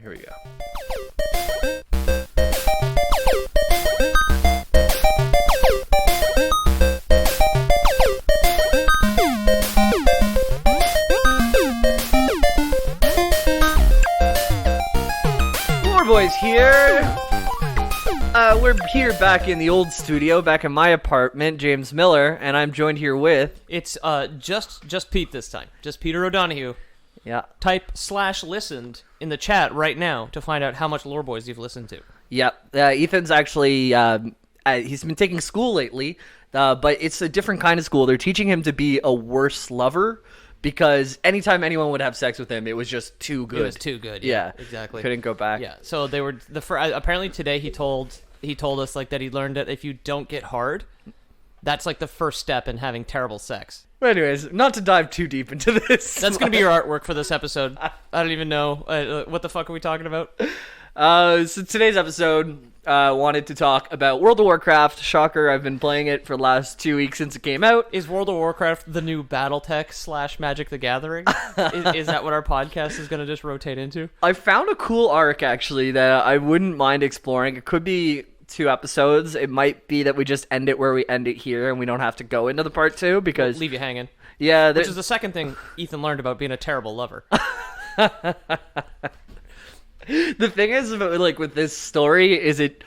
Here we go. Lore Boys here. We're here back in the old studio, back in my apartment, James Miller, and I'm joined here with... It's just Pete this time. Just Peter O'Donohue. Yeah. Type /listened in the chat right now to find out how much Lore Boys you've listened to. Yep. Ethan's actually, he's been taking school lately, but it's a different kind of school. They're teaching him to be a worse lover because anytime anyone would have sex with him, it was just too good. It was too good. Yeah, exactly. Couldn't go back. Yeah. So they were apparently today he told us like that he learned that if you don't get hard, that's like the first step in having terrible sex. But anyways, not to dive too deep into this. That's going to be your artwork for this episode. I don't even know. What the fuck are we talking about? So today's episode, wanted to talk about World of Warcraft. Shocker, I've been playing it for the last 2 weeks since it came out. Is World of Warcraft the new BattleTech / Magic the Gathering? is that what our podcast is going to just rotate into? I found a cool arc, actually, that I wouldn't mind exploring. It could be 2 episodes. It might be that we just end it where we end it here and we don't have to go into the part 2 because... Leave you hanging. Yeah. Which is the second thing Ethan learned about being a terrible lover. The thing is, like, with this story is it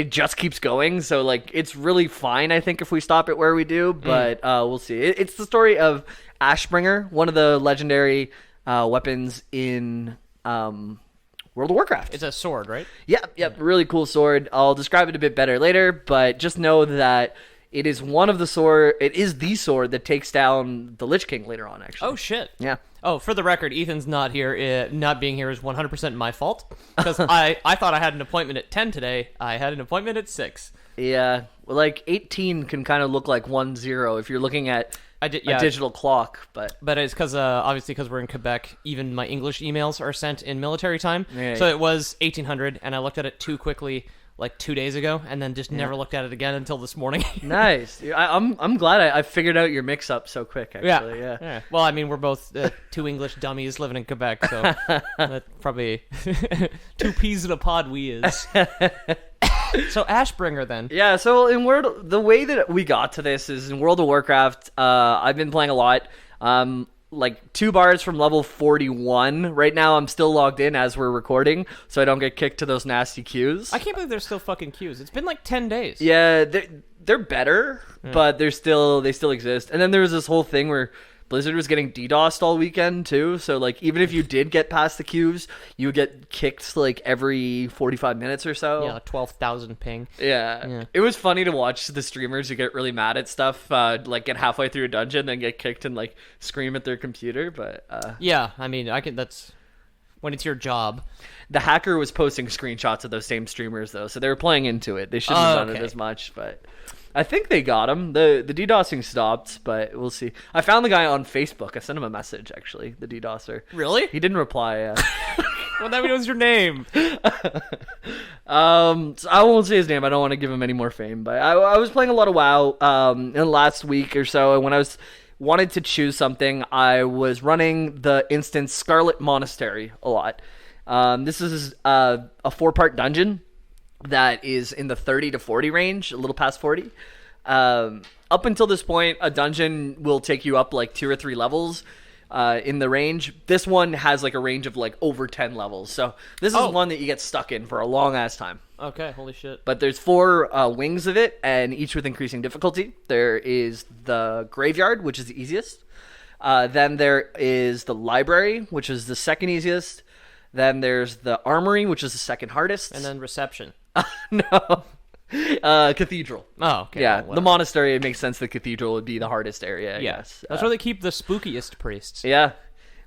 just keeps going, so like it's really fine, I think, if we stop it where we do, but we'll see. It's the story of Ashbringer, one of the legendary weapons in World of Warcraft. It's a sword, right? Yep, really cool sword. I'll describe it a bit better later, but just know that it is the sword that takes down the Lich King later on, actually. Oh, shit. Yeah. Oh, for the record, Ethan's not here. Not being here is 100% my fault, because I thought I had an appointment at 10 today. I had an appointment at 6. Yeah, well, like 18 can kind of look like 1-0 if you're looking at a digital clock, but it's because obviously because we're in Quebec, even my English emails are sent in military time. Yeah, so it was 1800, and I looked at it too quickly like 2 days ago, and then just never looked at it again until this morning. Nice. I'm glad I figured out your mix-up so quick, actually. Yeah. Well, I mean, we're both 2 English dummies living in Quebec, so that probably 2 peas in a pod we is. So Ashbringer, then. Yeah, so the way that we got to this is in World of Warcraft. I've been playing a lot. Like 2 bars from level 41. Right now, I'm still logged in as we're recording, so I don't get kicked to those nasty queues. I can't believe there's still fucking queues. It's been like 10 days. Yeah, they're better, but they still exist. And then there was this whole thing where Blizzard was getting DDoSed all weekend too, so like even if you did get past the queues, you would get kicked like every 45 minutes or so. Yeah, 12,000 ping. Yeah. It was funny to watch the streamers who get really mad at stuff, like get halfway through a dungeon and get kicked and like scream at their computer, but yeah, I mean, that's when it's your job. The hacker was posting screenshots of those same streamers though, so they were playing into it. They shouldn't have done it as much, but I think they got him. The DDoSing stopped, but we'll see. I found the guy on Facebook. I sent him a message, actually, the DDoSer. Really? He didn't reply. Well, that was your name. So I won't say his name. I don't want to give him any more fame. But I was playing a lot of WoW in the last week or so, and when I wanted to choose something, I was running the instance Scarlet Monastery a lot. This is a 4-part dungeon that is in the 30 to 40 range, a little past 40. Up until this point, a dungeon will take you up like 2 or 3 levels in the range. This one has like a range of like over 10 levels. So this is one that you get stuck in for a long ass time. Okay, holy shit. But there's 4 wings of it, and each with increasing difficulty. There is the graveyard, which is the easiest. Then there is the library, which is the second easiest. Then there's the armory, which is the second hardest. And then reception. No. Cathedral. Oh, okay. Yeah, well, the monastery, it makes sense the cathedral would be the hardest area, I guess. That's where they keep the spookiest priests. Yeah.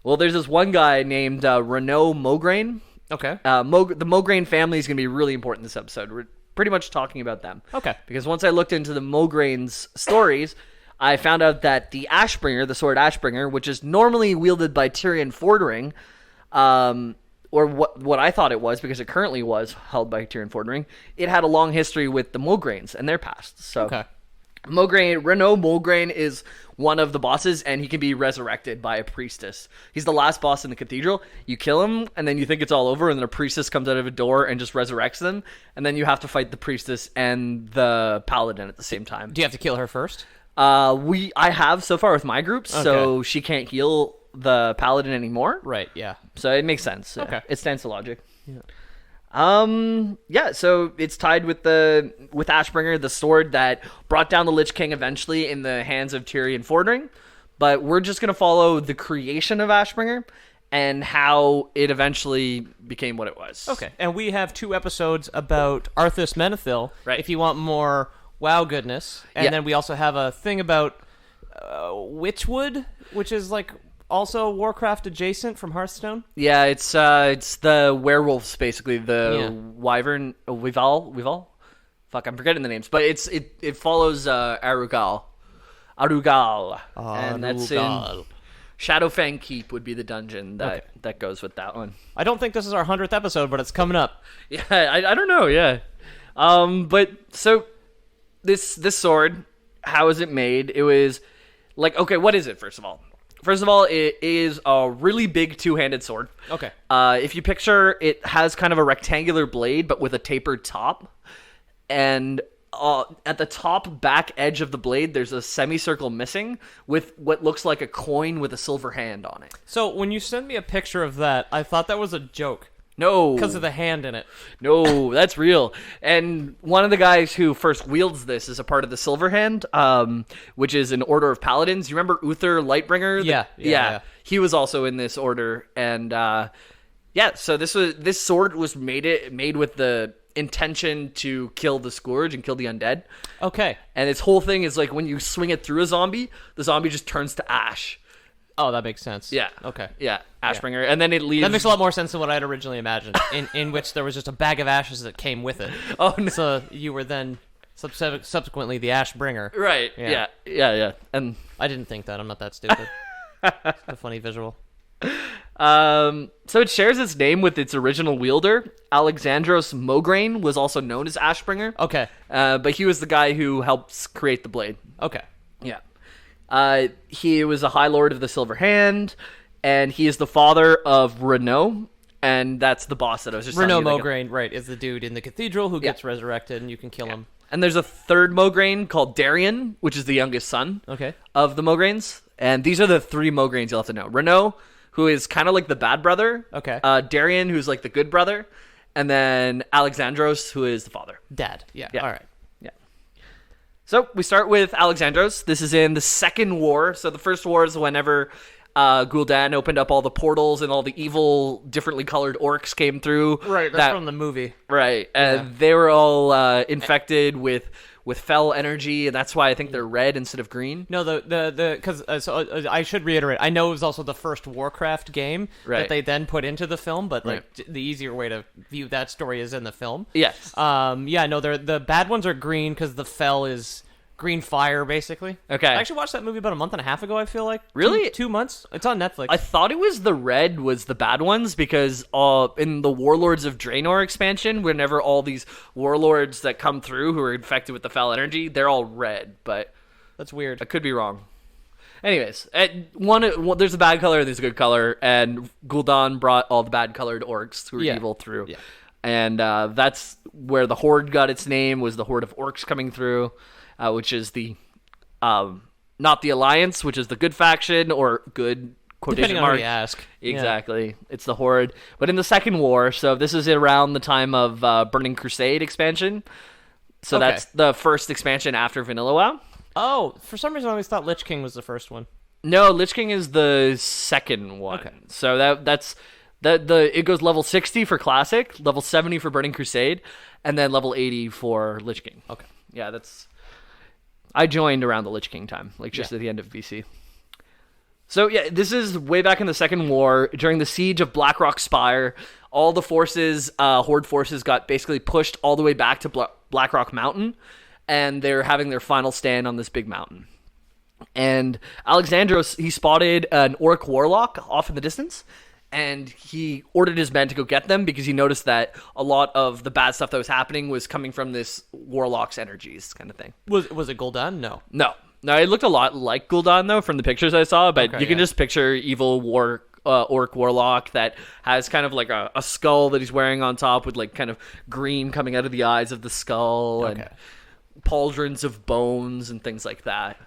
Well, there's this one guy named Renaud Mograine. Okay. The Mograine family is going to be really important in this episode. We're pretty much talking about them. Okay. Because once I looked into the Mograines' stories, I found out that the Ashbringer, the sword Ashbringer, which is normally wielded by Tyrion Fordring, or what I thought it was, because it currently was held by Tyrion Fordring, it had a long history with the Mograines and their past. So, okay. Renault Mulgrain is one of the bosses, and he can be resurrected by a priestess. He's the last boss in the cathedral. You kill him, and then you think it's all over, and then a priestess comes out of a door and just resurrects them, and then you have to fight the priestess and the paladin at the same time. Do you have to kill her first? I have so far with my groups, so she can't heal the paladin anymore. Right, yeah. So it makes sense. Okay. It stands to logic. So it's tied with Ashbringer, the sword that brought down the Lich King eventually in the hands of Tyrion Fordring. But we're just going to follow the creation of Ashbringer and how it eventually became what it was. Okay, and we have 2 episodes about Arthas Menethil, Right. if you want more WoW goodness. And then we also have a thing about Witchwood, which is like also Warcraft adjacent from Hearthstone. Yeah, it's the werewolves, basically, the wyvern, Weevil? Fuck, I'm forgetting the names, but it follows Arugal, and that's in Shadowfang Keep would be the dungeon that goes with that one. I don't think this is our 100th episode, but it's coming up. Yeah, I don't know, yeah. But so this sword, how is it made? It was like, okay, what is it, first of all? First of all, it is a really big 2-handed sword. Okay. If you picture, it has kind of a rectangular blade, but with a tapered top. And at the top back edge of the blade, there's a semicircle missing with what looks like a coin with a silver hand on it. So when you sent me a picture of that, I thought that was a joke. No. Because of the hand in it. No, that's real. And one of the guys who first wields this is a part of the Silver Hand, which is an order of paladins. You remember Uther Lightbringer? Yeah. He was also in this order. And so this sword was made with the intention to kill the Scourge and kill the undead. Okay. And its whole thing is like when you swing it through a zombie, the zombie just turns to ash. Oh, that makes sense. Yeah. Okay. Yeah, Ashbringer. And then it leaves... That makes a lot more sense than what I had originally imagined, in which there was just a bag of ashes that came with it. Oh, no. So you were then subsequently the Ashbringer. Right. Yeah. And I didn't think that. I'm not that stupid. It's a funny visual. So it shares its name with its original wielder. Alexandros Mograine was also known as Ashbringer. Okay. But he was the guy who helps create the blade. Okay. Yeah. He was a High Lord of the Silver Hand, and he is the father of Renault, and that's the boss that I was just Renault telling you. Mograine, right, is the dude in the cathedral who gets resurrected, and you can kill him. And there's a third Mograine called Darian, which is the youngest son of the Mograines. And these are the 3 Mograines you'll have to know. Renault, who is kind of like the bad brother. Okay. Darian, who's like the good brother. And then Alexandros, who is the father. Dad. Yeah. All right. So we start with Alexandros. This is in the Second War. So the First War is whenever Gul'dan opened up all the portals and all the evil, differently colored orcs came through. Right, that's from the movie. Right, and they were all infected with fell energy, and that's why I think they're red instead of green. No, because I should reiterate. I know it was also the first Warcraft game that they then put into the film, but the easier way to view that story is in the film. Yes. The bad ones are green because the fell is green fire, basically. Okay. I actually watched that movie about a month and a half ago, I feel like. Really? 2 months? It's on Netflix. I thought it was the red was the bad ones because in the Warlords of Draenor expansion, whenever all these warlords that come through who are infected with the foul energy, they're all red, but... That's weird. I could be wrong. Anyways, there's a bad color and there's a good color, and Gul'dan brought all the bad colored orcs who were evil through. Yeah. And that's where the Horde got its name, was the Horde of orcs coming through. Which is the not the Alliance, which is the good faction, or good quotation mark. Depending on who you ask. Exactly. Yeah. It's the Horde. But in the Second War, so this is around the time of Burning Crusade expansion. So that's the first expansion after Vanilla WoW. Oh, for some reason I always thought Lich King was the first one. No, Lich King is the second one. Okay. So that's it goes level 60 for Classic, level 70 for Burning Crusade, and then level 80 for Lich King. Okay. Yeah, I joined around the Lich King time, like just at the end of BC. So yeah, this is way back in the Second War, during the siege of Blackrock Spire. All the forces, Horde forces, got basically pushed all the way back to Blackrock Mountain, and they're having their final stand on this big mountain. And Alexandros, he spotted an orc warlock off in the distance, and he ordered his men to go get them because he noticed that a lot of the bad stuff that was happening was coming from this warlock's energies kind of thing. Was it Gul'dan? No. No, it looked a lot like Gul'dan, though, from the pictures I saw, but Okay, you can just picture evil orc warlock that has kind of like a skull that he's wearing on top with like kind of green coming out of the eyes of the skull and pauldrons of bones and things like that.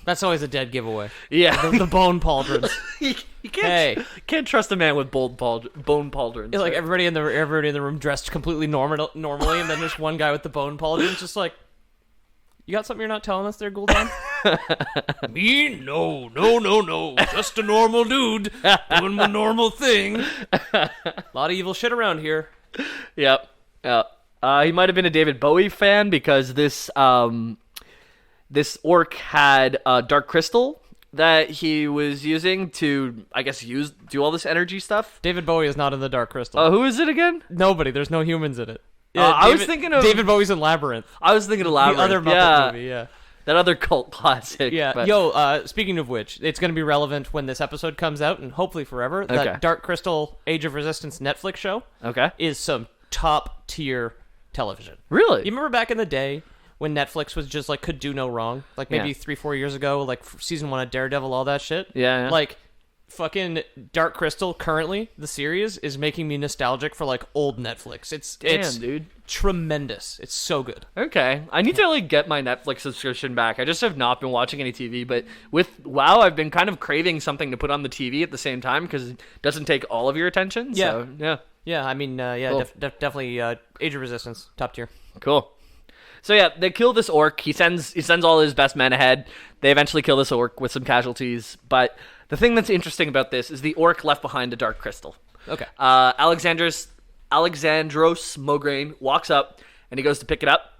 That's always a dead giveaway. Yeah. The bone pauldrons. you can't trust a man with bone pauldrons. It's like everybody in the room dressed completely normally, and then there's one guy with the bone pauldrons just like, you got something you're not telling us there, Gul'dan? Me? No. Just a normal dude doing my normal thing. A lot of evil shit around here. Yep. He might have been a David Bowie fan because this orc had a dark crystal that he was using to, I guess, do all this energy stuff. David Bowie is not in the Dark Crystal. Who is it again? Nobody. There's no humans in it. I was thinking of David Bowie's in Labyrinth. I was thinking of Labyrinth. The other Muppet movie, yeah. That other cult classic. Yeah. But... speaking of which, it's going to be relevant when this episode comes out, and hopefully forever. That Dark Crystal Age of Resistance Netflix show is some top-tier television. Really? You remember back in the day when Netflix was just, like, could do no wrong? Like, maybe 3-4 years ago, like, season 1 of Daredevil, all that shit? Yeah. Like... Fucking Dark Crystal, currently, the series, is making me nostalgic for, like, old Netflix. It's dude. Tremendous. It's so good. Okay. I need to, like, get my Netflix subscription back. I just have not been watching any TV, but with WoW, I've been kind of craving something to put on the TV at the same time because it doesn't take all of your attention. Yeah. So, yeah. Yeah, I mean, Cool. Definitely Age of Resistance, top tier. Cool. So yeah, they kill this orc. He sends all his best men ahead. They eventually kill this orc with some casualties. But the thing that's interesting about this is the orc left behind a dark crystal. Okay. Alexandros Mograine walks up and he goes to pick it up,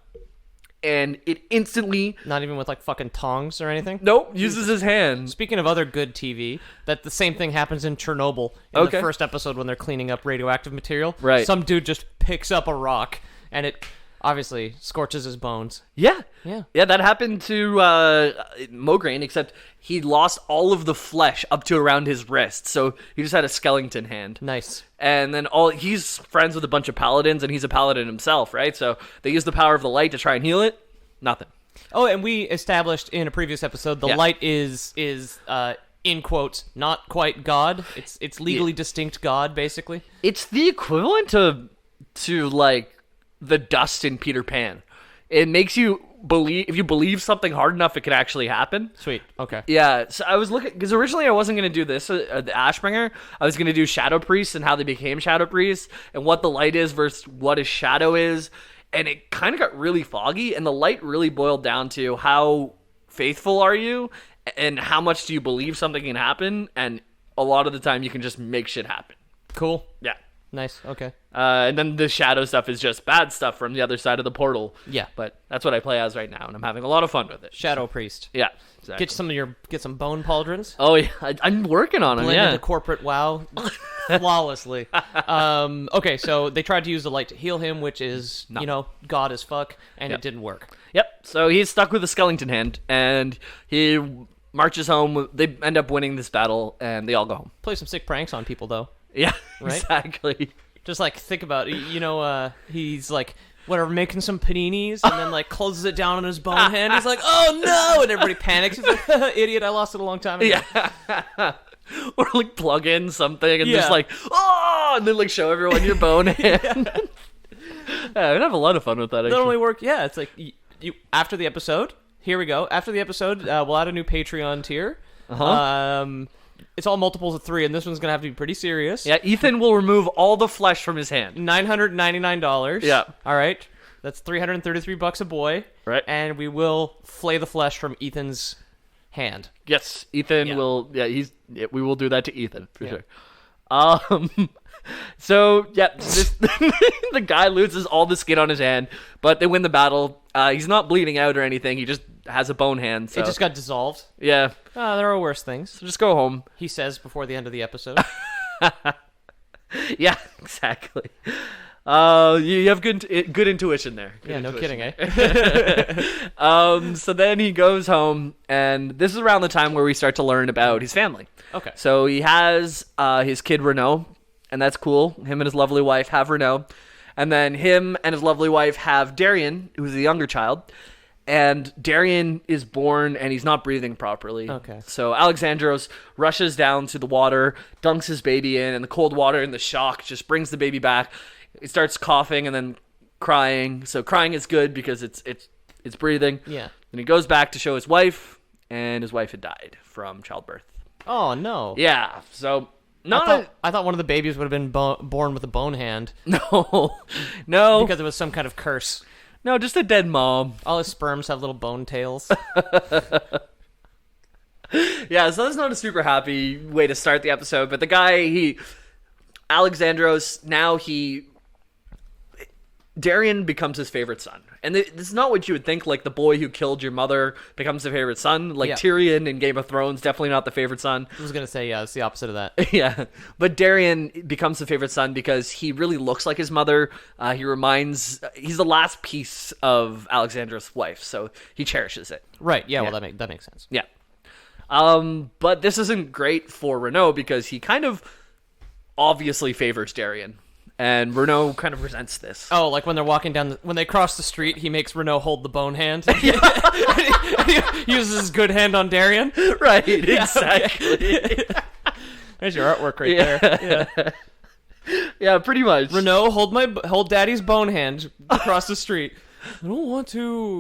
and it instantly... Not even with like fucking tongs or anything? Nope, uses his hand. Speaking of other good TV, that the same thing happens in Chernobyl in the first episode when they're cleaning up radioactive material. Right. Some dude just picks up a rock and it obviously scorches his bones. Yeah, that happened to Mograine, except he lost all of the flesh up to around his wrist, so he just had a skeleton hand. Nice. And then he's friends with a bunch of paladins, and he's a paladin himself, right? So they use the power of the light to try and heal it. Nothing. Oh, and we established in a previous episode the light is in quotes not quite God. It's legally distinct God, basically. It's the equivalent to like the dust in Peter Pan. It makes you believe, if you believe something hard enough, it can actually happen. Sweet. Okay. Yeah. So I was looking, because originally I wasn't going to do this, the Ashbringer. I was going to do Shadow Priests and how they became Shadow Priests and what the light is versus what a shadow is. And it kind of got really foggy, and the light really boiled down to how faithful are you and how much do you believe something can happen. And a lot of the time you can just make shit happen. Cool. Yeah. Nice. Okay. And then the shadow stuff is just bad stuff from the other side of the portal. Yeah. But that's what I play as right now, and I'm having a lot of fun with it. Shadow Priest. Yeah. Exactly. Get some bone pauldrons. Oh yeah, I'm working on them. Blend Yeah. into corporate WoW flawlessly. Okay, so they tried to use the light to heal him, which is God as fuck, and it didn't work. Yep. So he's stuck with a skeleton hand, and he marches home. They end up winning this battle, and they all go home. Play some sick pranks on people though. Yeah. Right? Exactly. Just like think about he's like whatever making some paninis and then like closes it down on his bone hand. He's like, oh no, and everybody panics. He's like, idiot, I lost it a long time ago. Yeah. Or like plug in something and just like, oh, and then like show everyone your bone hand. Yeah, we'd have a lot of fun with that. That only work. Yeah, it's like you after the episode. Here we go. After the episode, we'll add a new Patreon tier. It's all multiples of 3, and this one's gonna have to be pretty serious. Yeah, Ethan will remove all the flesh from his hand. $999. Yeah. All right. That's $333 a boy. Right. And we will flay the flesh from Ethan's hand. Yes, Ethan will. Yeah, we will do that to Ethan for sure. So yeah, the guy loses all the skin on his hand, but they win the battle. He's not bleeding out or anything. He just has a bone hand. So. It just got dissolved. Yeah. There are worse things. So just go home. He says before the end of the episode. Yeah, exactly. You have good intuition there. Good Yeah, no intuition. kidding, eh? So then he goes home, and this is around the time where we start to learn about his family. Okay. So he has his kid Renault, and that's cool. Him and his lovely wife have Renault. And then him and his lovely wife have Darian, who's the younger child. And Darian is born, and he's not breathing properly. Okay. So Alexandros rushes down to the water, dunks his baby in, and the cold water and the shock just brings the baby back. He starts coughing and then crying. So crying is good because it's breathing. Yeah. Then he goes back to show his wife, and his wife had died from childbirth. Oh, no. Yeah, so... I thought one of the babies would have been born with a bone hand. No. Because it was some kind of curse. No, just a dead mom. All his sperms have little bone tails. Yeah, so that's not a super happy way to start the episode, but the guy, Alexandros, Darian becomes his favorite son. And this is not what you would think, like the boy who killed your mother becomes the favorite son. Like Tyrion in Game of Thrones, definitely not the favorite son. I was going to say, yeah, it's the opposite of that. Yeah, but Darian becomes the favorite son because he really looks like his mother. He's the last piece of Alexandra's wife, so he cherishes it. Right, yeah. Well, that makes sense. Yeah. But this isn't great for Renault because he kind of obviously favors Darian. And Renault kind of resents this. Oh, like when they're walking down, when they cross the street, he makes Renault hold the bone hand. and he uses his good hand on Darian. Right, exactly. Okay. There's your artwork right there. Yeah. Yeah, pretty much. Renault, hold Daddy's bone hand across the street. I don't want to.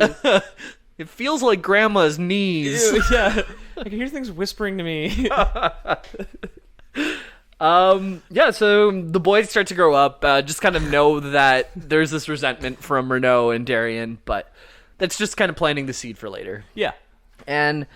It feels like Grandma's knees. Yeah, I can hear things whispering to me. Yeah, so the boys start to grow up, just kind of know that there's this resentment from Renault and Darian, but that's just kind of planting the seed for later. Yeah. And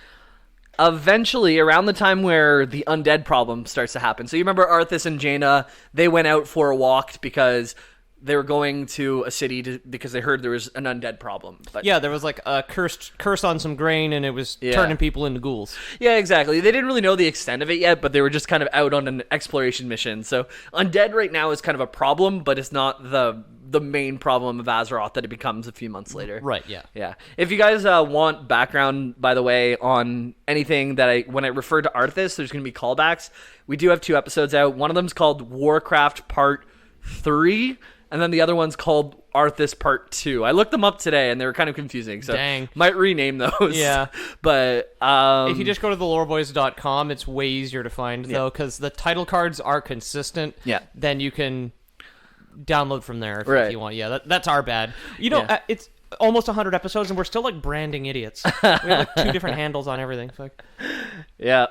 eventually, around the time where the undead problem starts to happen, so you remember Arthas and Jaina, they went out for a walk because they were going to a city because they heard there was an undead problem. But yeah, there was like a curse on some grain, and it was turning people into ghouls. Yeah, exactly. They didn't really know the extent of it yet, but they were just kind of out on an exploration mission. So undead right now is kind of a problem, but it's not the main problem of Azeroth that it becomes a few months later. Right, yeah. Yeah. If you guys want background, by the way, on anything that when I refer to Arthas, there's going to be callbacks. We do have 2 episodes out. One of them's called Warcraft Part 3. And then the other one's called Arthas Part 2. I looked them up today, and they were kind of confusing. So dang. Might rename those. Yeah. But if you just go to theloreboys.com, it's way easier to find, though, because the title cards are consistent. Yeah. Then you can download from there if you want. Yeah, that's our bad. You know, it's almost 100 episodes, and we're still, like, branding idiots. We have, like, 2 different handles on everything. Fuck. Yeah.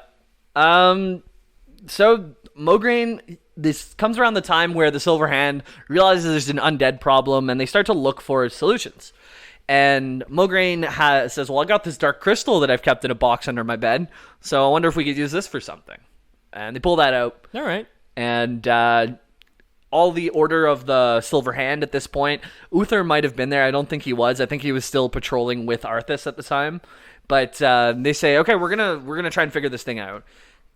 So Mograine, this comes around the time where the Silver Hand realizes there's an undead problem, and they start to look for solutions. And Mograine says, well, I got this dark crystal that I've kept in a box under my bed, so I wonder if we could use this for something. And they pull that out. All right. And all the Order of the Silver Hand at this point, Uther might have been there. I don't think he was. I think he was still patrolling with Arthas at the time. But they say, okay, we're gonna try and figure this thing out.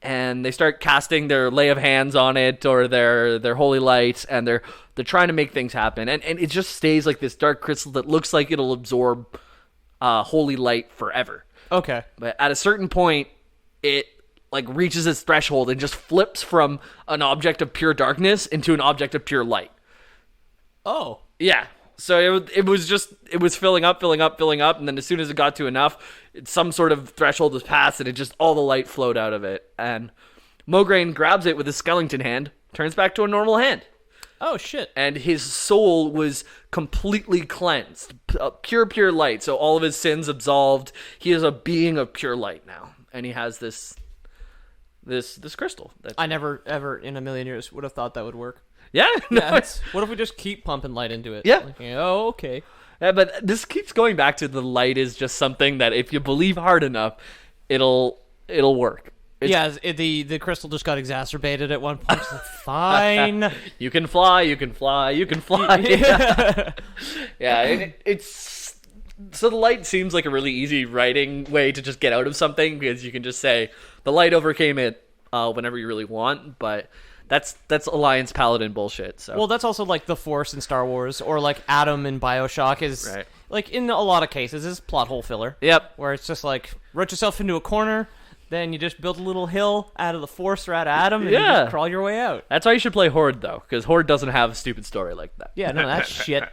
And they start casting their lay of hands on it or their holy lights, and they're trying to make things happen. And it just stays like this dark crystal that looks like it'll absorb holy light forever. Okay. But at a certain point, it like reaches its threshold and just flips from an object of pure darkness into an object of pure light. Oh. Yeah. So it was filling up, and then as soon as it got to enough, some sort of threshold was passed, and it just all the light flowed out of it. And Mograine grabs it with his skeleton hand, turns back to a normal hand. Oh shit! And his soul was completely cleansed, pure light. So all of his sins absolved. He is a being of pure light now, and he has this crystal. I never ever in a million years would have thought that would work. Yeah. No, what if we just keep pumping light into it? Yeah. Like, oh, okay. Yeah, but this keeps going back to the light is just something that if you believe hard enough, it'll work. The crystal just got exacerbated at one point. It's like, fine. You can fly. Yeah, it's so the light seems like a really easy writing way to just get out of something because you can just say the light overcame it whenever you really want, but That's Alliance Paladin bullshit. So Well, that's also like the Force in Star Wars, or like Adam in BioShock is Right. like in a lot of cases is plot hole filler. Yep. Where it's just like wrote yourself into a corner, then you just build a little hill out of the Force or out of Adam, and you Yeah. just crawl your way out. That's why you should play Horde though, because Horde doesn't have a stupid story like that. Yeah, no, that's shit.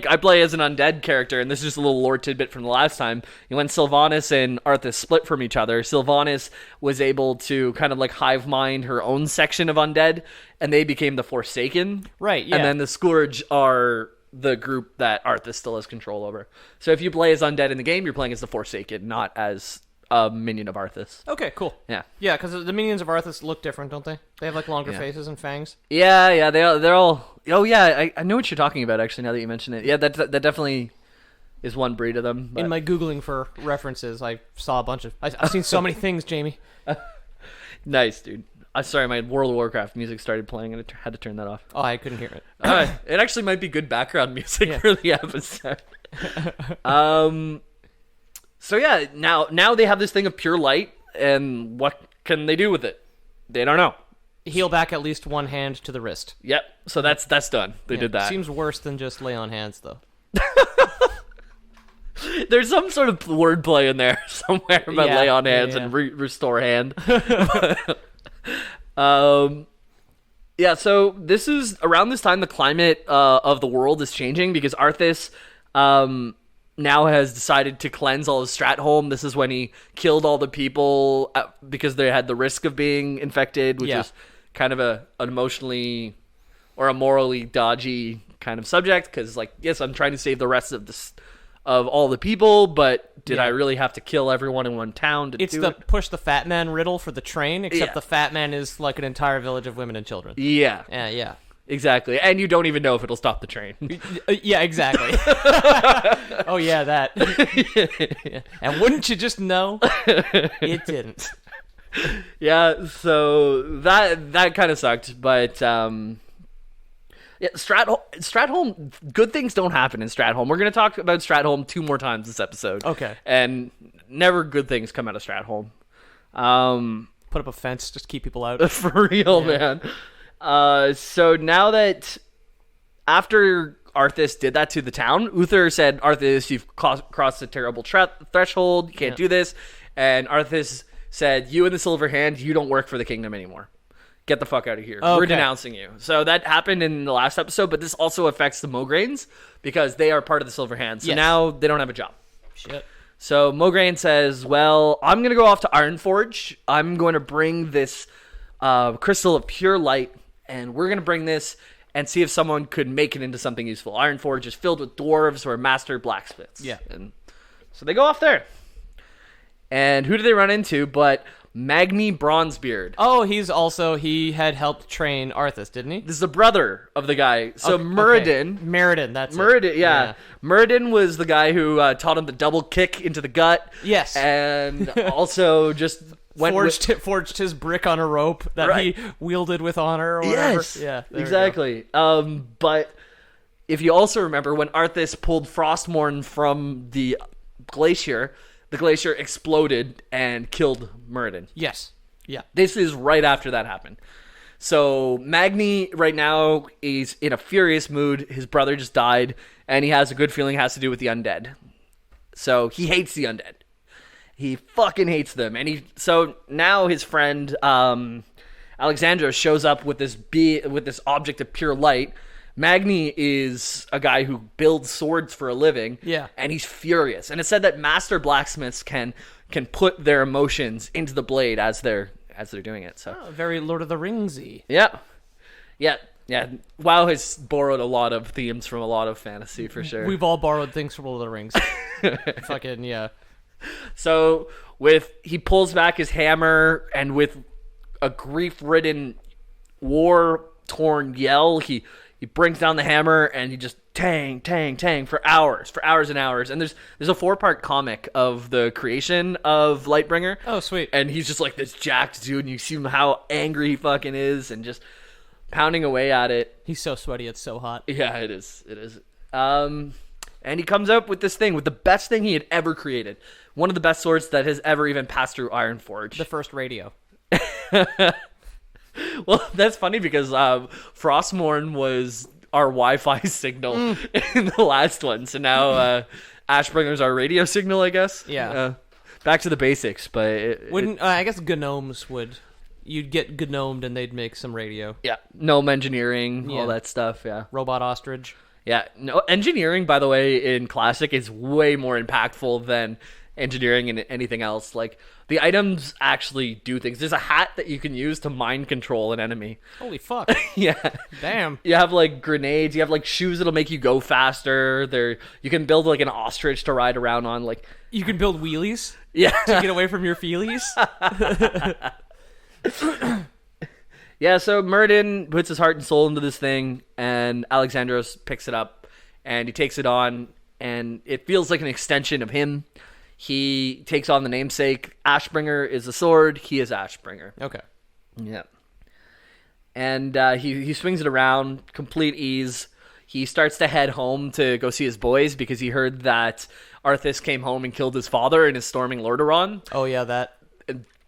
I play as an undead character, and this is just a little lore tidbit from the last time. When Sylvanas and Arthas split from each other, Sylvanas was able to kind of like hive mind her own section of undead, and they became the Forsaken. Right, yeah. And then the Scourge are the group that Arthas still has control over. So if you play as undead in the game, you're playing as the Forsaken, not as a minion of Arthas. Okay, cool. Yeah. Yeah, because the minions of Arthas look different, don't they? They have like longer faces and fangs. Yeah, they're all. Oh yeah, I know what you're talking about. Actually, now that you mention it, yeah, that definitely is one breed of them. But... In my Googling for references, I saw a bunch of... I've seen so many things, Jamie. Nice, dude. Sorry, my World of Warcraft music started playing, and I had to turn that off. Oh, I couldn't hear it. It actually might be good background music Yeah. for the episode. So yeah, now they have this thing of pure light, and what can they do with it? They don't know. Heal back at least one hand to the wrist. Yep. So that's done. They did that. Seems worse than just lay on hands, though. There's some sort of wordplay in there somewhere about Yeah, lay on hands yeah. and restore hand. Yeah, so this is around this time the climate of the world is changing because Arthas now has decided to cleanse all of Stratholme. This is when he killed all the people because they had the risk of being infected, which is kind of an emotionally or a morally dodgy kind of subject. Because, like, yes, I'm trying to save the rest of this of all the people, but did I really have to kill everyone in one town to do it? It's the push the fat man riddle for the train, except Yeah. the fat man is like an entire village of women and children. Yeah, Yeah. exactly. And you don't even know if it'll stop the train. Yeah, exactly. Oh, yeah, that. Yeah. And wouldn't you just know? It didn't. Yeah, so that kind of sucked, but yeah, Stratholme, good things don't happen in Stratholme. We're going to talk about Stratholme 2 more times this episode. Okay. And never good things come out of Stratholme. Put up a fence, just keep people out. For real, man. So now that after Arthas did that to the town, Uther said, Arthas, you've crossed a terrible threshold. You can't do this. And Arthas said, you and the Silver Hand, you don't work for the kingdom anymore. Get the fuck out of here. Okay. We're denouncing you. So that happened in the last episode, but this also affects the Mograines because they are part of the Silver Hand. So now they don't have a job. Shit. So Mograine says, well, I'm going to go off to Ironforge. I'm going to bring this crystal of pure light, and we're going to bring this and see if someone could make it into something useful. Ironforge is filled with dwarves who are master blacksmiths. Yeah. And so they go off there. And who do they run into but Magni Bronzebeard? Oh, he had helped train Arthas, didn't he? This is the brother of the guy. So Muradin. Okay. Meriden, that's Muradin, it. yeah. Muradin was the guy who taught him the double kick into the gut. Yes. And also just forged his brick on a rope that he wielded with honor or whatever. Yes. Yeah. Exactly. But if you also remember when Arthas pulled Frostmourne from the glacier exploded and killed Muradin. Yes. Yeah. This is right after that happened. So Magni right now is in a furious mood. His brother just died, and he has a good feeling it has to do with the undead. So he hates the undead. He fucking hates them. And so now his friend Alexandra shows up with this object of pure light. Magni is a guy who builds swords for a living. Yeah. And he's furious. And it's said that master blacksmiths can put their emotions into the blade as they're doing it. So very Lord of the Ringsy. Yeah. WoW has borrowed a lot of themes from a lot of fantasy for sure. We've all borrowed things from Lord of the Rings. Fucking yeah. So he pulls back his hammer, and with a grief-ridden, war-torn yell, he brings down the hammer, and he just tang for hours and hours. And there's a 4-part comic of the creation of Lightbringer. Oh, sweet. And he's just like this jacked dude, and you see him how angry he fucking is, and just pounding away at it. He's so sweaty, it's so hot. Yeah, it is. And And he comes up with this thing, with the best thing he had ever created. One of the best swords that has ever even passed through Ironforge. The first radio. Well, that's funny because Frostmourne was our Wi-Fi signal in the last one. So now Ashbringer's our radio signal, I guess. Yeah. Back to the basics, but... I guess gnomes would... You'd get gnomed and they'd make some radio. Yeah, gnome engineering, all that stuff, yeah. Robot ostrich. Yeah, no, engineering, by the way, in Classic is way more impactful than engineering in anything else. Like, the items actually do things. There's a hat that you can use to mind control an enemy. Holy fuck. Yeah. Damn. You have, like, grenades. You have, like, shoes that'll make you go faster. You can build, like, an ostrich to ride around on. Like, you can build wheelies yeah. to get away from your feelies. Yeah, so Myrddin puts his heart and soul into this thing, and Alexandros picks it up, and he takes it on, and it feels like an extension of him. He takes on the namesake. Ashbringer is a sword. He is Ashbringer. Okay. Yeah. And he swings it around, complete ease. He starts to head home to go see his boys because he heard that Arthas came home and killed his father and is storming Lordaeron. Oh, yeah, that...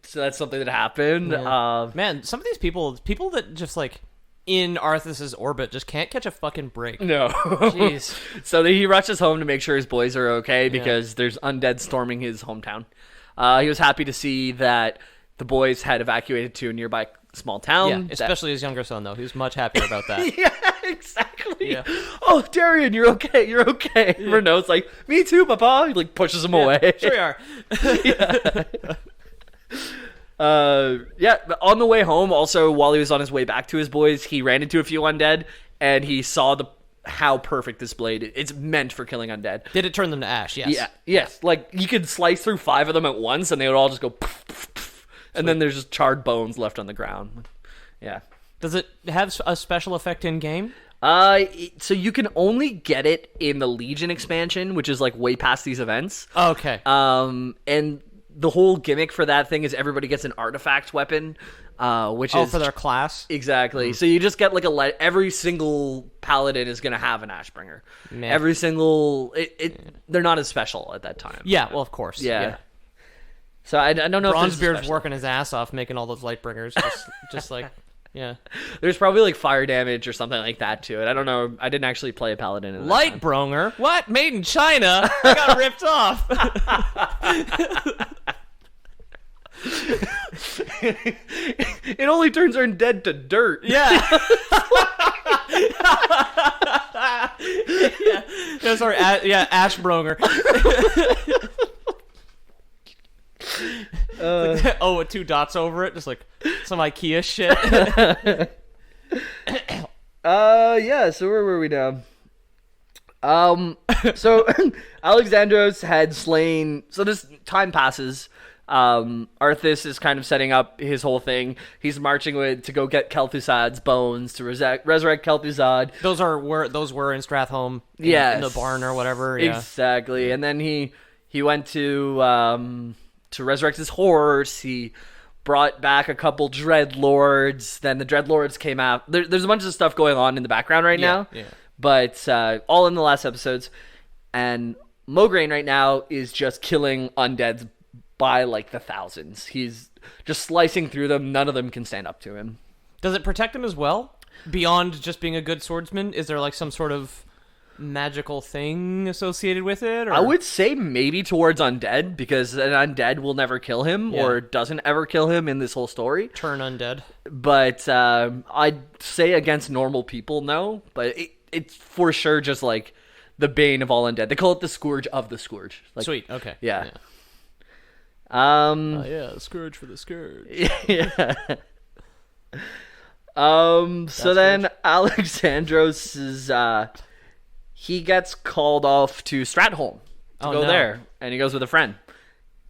So that's something that happened. Yeah. Man, some of these people that just, like, in Arthas's orbit just can't catch a fucking break. No. Jeez. So he rushes home to make sure his boys are okay because there's undead storming his hometown. He was happy to see that the boys had evacuated to a nearby small town. Yeah, especially his younger son, though. He was much happier about that. Yeah, exactly. Yeah. Oh, Darian, you're okay. You're okay. Yeah. Renault's like, me too, Papa. He, like, pushes him away. Sure you are. Yeah. But on the way home, also while he was on his way back to his boys, he ran into a few undead, and he saw how perfect this blade is. It's meant for killing undead. Did it turn them to ash? Yes. Yeah, yes. Like, you could slice through 5 of them at once, and they would all just go poof, poof, poof, and then there's just charred bones left on the ground. Yeah. Does it have a special effect in game? So you can only get it in the Legion expansion, which is like way past these events. Okay. And the whole gimmick for that thing is everybody gets an artifact weapon, which is for their class. Exactly. So you just get like every single paladin is going to have an Ashbringer. Man. Every single they're not as special at that time. Yeah, well, of course. Yeah. So I don't know. Bronzebeard's working his ass off making all those Lightbringers, just like. Yeah. There's probably like fire damage or something like that to it. I don't know. I didn't actually play a paladin in that Lightbringer? What? Made in China? I got ripped off. It only turns undead to dirt. Yeah. Yeah, sorry. Ashbringer. With 2 dots over it, just like some IKEA shit. Yeah, so where were we now? So Alexandros had slain, so this time passes. Arthas is kind of setting up his whole thing. He's marching to go get Kel'Thuzad's bones to resurrect Kel'Thuzad. Those were in Stratholme, in the barn or whatever. Yeah. Exactly. And then he went to resurrect his horse. He brought back a couple Dreadlords. Then the Dreadlords came out. There's a bunch of stuff going on in the background right now. Yeah. But all in the last episodes. And Mograine right now is just killing undeads by like the thousands. He's just slicing through them. None of them can stand up to him. Does it protect him as well? Beyond just being a good swordsman, is there like some sort of magical thing associated with it? Or? I would say maybe towards undead, because an undead will never kill him or doesn't ever kill him in this whole story. Turn undead. But I'd say against normal people, no. But it's for sure just like the bane of all undead. They call it the Scourge of the Scourge. Like, sweet. Okay. Yeah. Scourge for the Scourge. Yeah. So then Alexandros is he gets called off to Stratholme to go there, and he goes with a friend,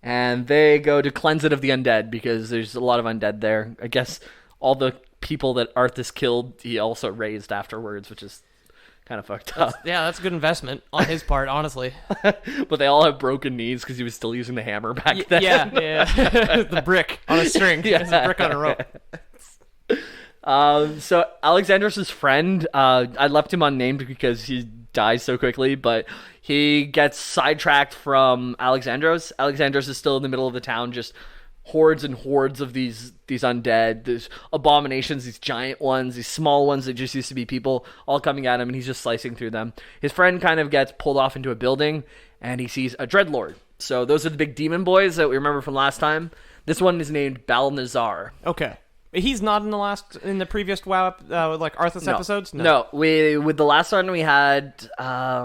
and they go to cleanse it of the undead because there's a lot of undead there. I guess all the people that Arthas killed, he also raised afterwards, which is kind of fucked up. That's a good investment on his part, honestly. But they all have broken knees because he was still using the hammer back then. Yeah. The brick on a string. Yeah. It's a brick on a rope. So Alexandros' friend, I left him unnamed because he dies so quickly, but he gets sidetracked from Alexandros. Alexandros is still in the middle of the town, just hordes and hordes of these undead, these abominations, these giant ones, these small ones that just used to be people, all coming at him, and he's just slicing through them. His friend kind of gets pulled off into a building, and he sees a dreadlord. So those are the big demon boys that we remember from last time. This one is named Balnazar. Okay. He's not in the previous WoW, like Arthas episodes? No. With the last one we had, why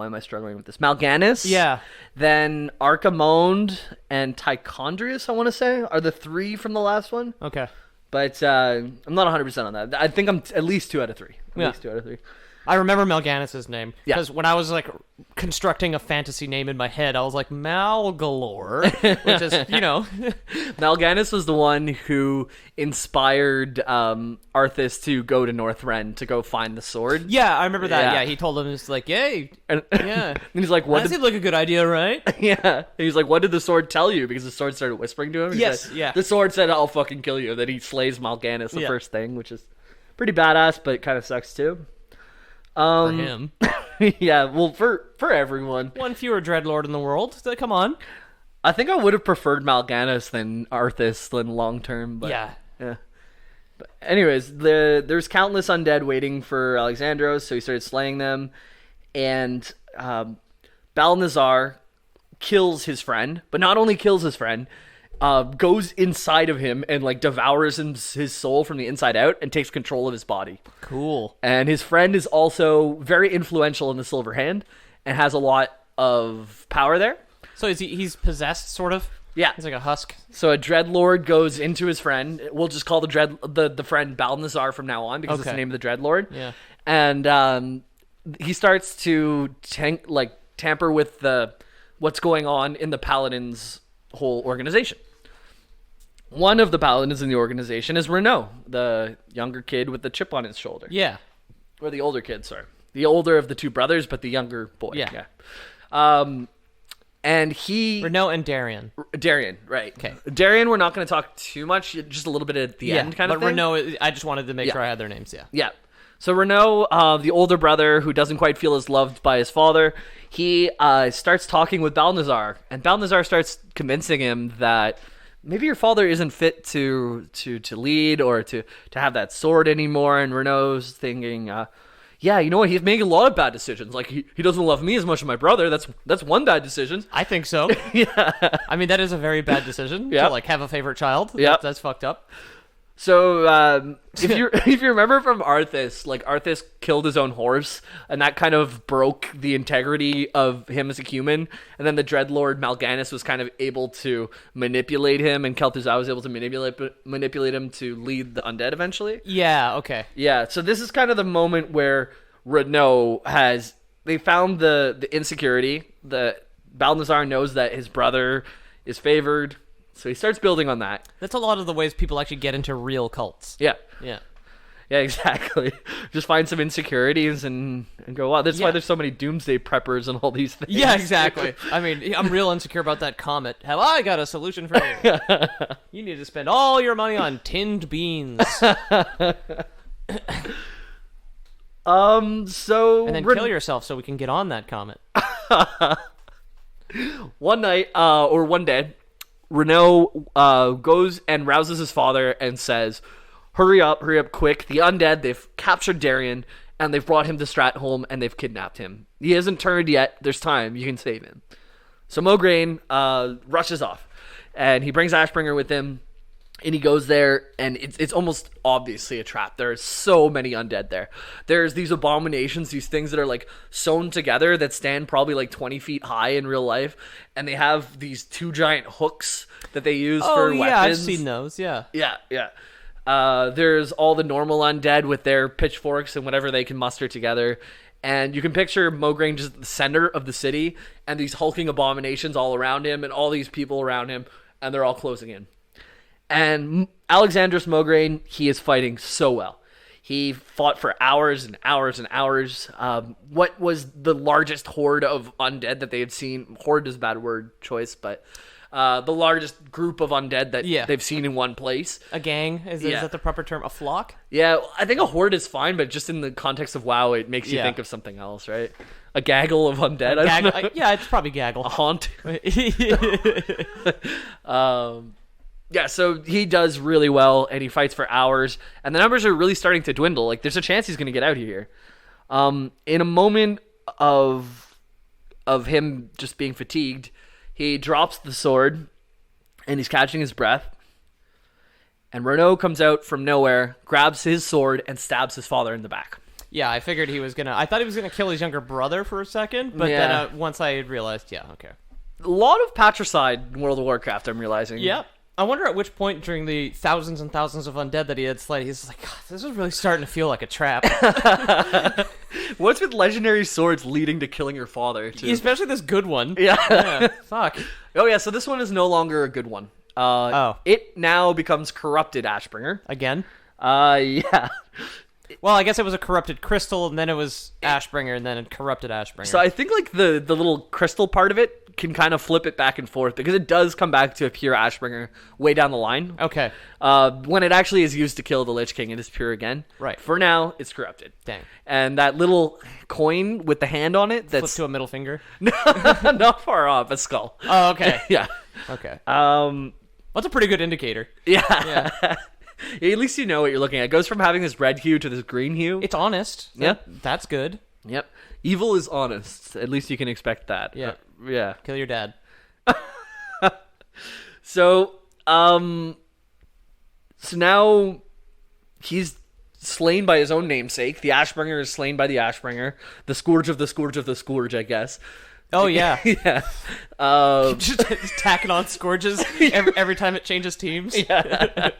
am I struggling with this? Mal'Ganis. Yeah. Then Archimonde and Tichondrius, I want to say, are the three from the last one. Okay. But I'm not 100% on that. I think I'm at least 2 out of 3. At least 2 out of 3. I remember Mal'Ganis' name. Yeah. Because when I was, like, constructing a fantasy name in my head, I was like, Malgalore, which is, Mal'Ganis was the one who inspired Arthas to go to Northrend to go find the sword. Yeah, I remember that. Yeah. Yeah, he told him, it's like, yay, yeah. And he's like, what that seemed like a good idea, right? Yeah. And he's like, what did the sword tell you? Because the sword started whispering to him. Yes, yeah. The sword said, I'll fucking kill you. Then he slays Mal'Ganis the first thing, which is pretty badass, but kind of sucks too. For him. Yeah, well, for everyone. One fewer Dreadlord in the world. So, come on. I think I would have preferred Mal'Ganis than Arthas than long term, but yeah. But anyways, there's countless undead waiting for Alexandros, so he started slaying them, and Balnazar kills his friend, but not only kills his friend, goes inside of him and like devours his soul from the inside out and takes control of his body. Cool. And his friend is also very influential in the Silver Hand and has a lot of power there. So he's possessed, sort of? Yeah. He's like a husk. So a Dreadlord goes into his friend. We'll just call the friend Balnazar from now on because it's the name of the Dreadlord. Yeah. And he starts to tamper with what's going on in the Paladins' whole organization. One of the paladins in the organization is Renault, the younger kid with the chip on his shoulder. Yeah. Or the older kid, sorry. The older of the two brothers, but the younger boy. Yeah. And he... Renault and Darian. Darian, right. Okay. Darian, we're not going to talk too much, just a little bit at the end kind of thing. But Renault, I just wanted to make sure I had their names, yeah. Yeah. So Renault, the older brother who doesn't quite feel as loved by his father, he starts talking with Balnazar, and Balnazar starts convincing him that maybe your father isn't fit to lead or to have that sword anymore. And Renault's thinking, yeah, you know what? He's making a lot of bad decisions. Like he doesn't love me as much as my brother. That's one bad decision. I think so. Yeah. I mean, that is a very bad decision to like have a favorite child. Yeah. That's fucked up. So if you remember from Arthas, like Arthas killed his own horse, and that kind of broke the integrity of him as a human. And then the Dreadlord Mal'Ganis was kind of able to manipulate him, and Kel'Thuzad was able to manipulate him to lead the undead eventually. Yeah. Okay. Yeah. So this is kind of the moment where Renault they found the insecurity. The Balnazar knows that his brother is favored. So he starts building on that. That's a lot of the ways people actually get into real cults. Yeah. Yeah. Yeah, exactly. Just find some insecurities and go, wow, that's why there's so many doomsday preppers and all these things. Yeah, exactly. I mean, I'm real insecure about that comet. Have I got a solution for you? You need to spend all your money on tinned beans. And then kill yourself so we can get on that comet. One day, Renault goes and rouses his father and says, hurry up, quick. The undead, they've captured Darian, and they've brought him to Stratholme, and they've kidnapped him. He hasn't turned yet. There's time. You can save him. So Mograine rushes off, and he brings Ashbringer with him, and he goes there, and it's almost obviously a trap. There are so many undead there. There's these abominations, these things that are like sewn together that stand probably like 20 feet high in real life, and they have these 2 giant hooks that they use for weapons. Yeah, I've seen those, yeah. Yeah. There's all the normal undead with their pitchforks and whatever they can muster together. And you can picture Mograine just at the center of the city, and these hulking abominations all around him, and all these people around him, and they're all closing in. And Alexandros Mograine, he is fighting so well. He fought for hours and hours and hours. What was the largest horde of undead that they had seen? Horde is a bad word choice, but the largest group of undead that Yeah. they've seen in one place. A gang? Is that the proper term? A flock? Yeah, I think a horde is fine, but just in the context of WoW, it makes you Yeah. think of something else, right? A gaggle of undead. I don't know. Yeah, it's probably gaggle. A haunt. Yeah, so he does really well, and he fights for hours, and the numbers are really starting to dwindle. Like, there's a chance he's going to get out of here. In a moment of him just being fatigued, he drops the sword, and he's catching his breath. And Renault comes out from nowhere, grabs his sword, and stabs his father in the back. Yeah, I figured he was gonna. I thought he was gonna kill his younger brother for a second, but Yeah. then once I realized, yeah, okay. A lot of patricide in World of Warcraft, I'm realizing. Yeah. I wonder at which point during the thousands and thousands of undead that he had slayed, he's like, God, this is really starting to feel like a trap. What's with legendary swords leading to killing your father, too? Especially this good one. Yeah. Fuck. Oh, yeah, so this one is no longer a good one. It now becomes corrupted Ashbringer. Again? Yeah. Well, I guess it was a corrupted crystal, and then it was Ashbringer, and then it corrupted Ashbringer. So I think, like, the little crystal part of it can kind of flip it back and forth, because it does come back to a pure Ashbringer way down the line. Okay. When it actually is used to kill the Lich King, it is pure again. Right. For now, it's corrupted. Dang. And that little coin with the hand on it, Flip that's to a middle finger. not far off, a skull. Oh, okay. Yeah. Okay. Um, That's a pretty good indicator. yeah. At least you know what you're looking at. It goes from having this red hue to this green hue. It's honest. Yeah. That's good. Yep. Evil is honest. At least you can expect that. Yeah. Yeah. Kill your dad. So now he's slain by his own namesake. The Ashbringer is slain by the Ashbringer. The Scourge of the Scourge of the Scourge, I guess. Oh, yeah. Yeah. Just tacking on scourges every time it changes teams. Yeah.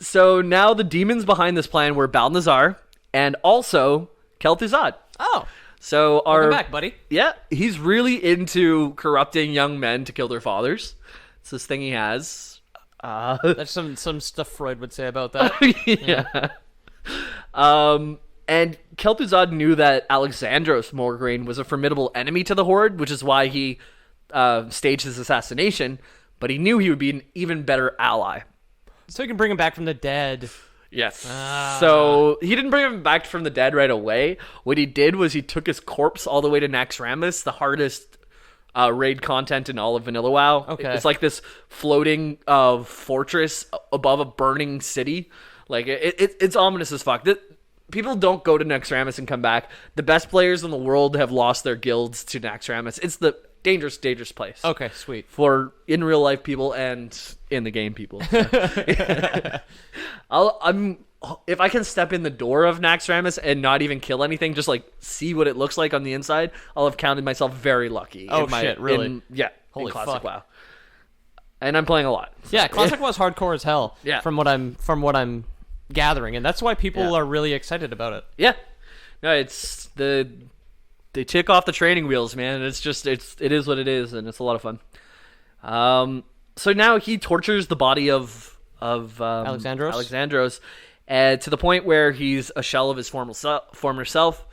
So now the demons behind this plan were Balnazar and also Kel'Thuzad. Oh. So Welcome back, buddy. Yeah, he's really into corrupting young men to kill their fathers. It's this thing he has. That's some stuff Freud would say about that. Yeah. And Kel'Thuzad knew that Alexandros Morgraine was a formidable enemy to the Horde, which is why he staged his assassination, but he knew he would be an even better ally. So you can bring him back from the dead. Yes. So he didn't bring him back from the dead right away. What he did was he took his corpse all the way to Naxxramas, the hardest raid content in all of Vanilla WoW. Okay. It's like this floating fortress above a burning city. Like it's ominous as fuck. People don't go to Naxxramas and come back. The best players in the world have lost their guilds to Naxxramas. It's the dangerous place. Okay, sweet. For in real life people and in the game people. If I can step in the door of Naxxramas and not even kill anything, just like see what it looks like on the inside, I'll have counted myself very lucky. Oh shit, really? Holy in Classic fuck. WoW. And I'm playing a lot. So. Yeah, Classic was hardcore as hell. Yeah. From what I'm gathering, and that's why people are really excited about it. Yeah. No, it's they tick off the training wheels, man. It's just it is what it is, and it's a lot of fun. So now he tortures the body of Alexandros, to the point where he's a shell of his former self.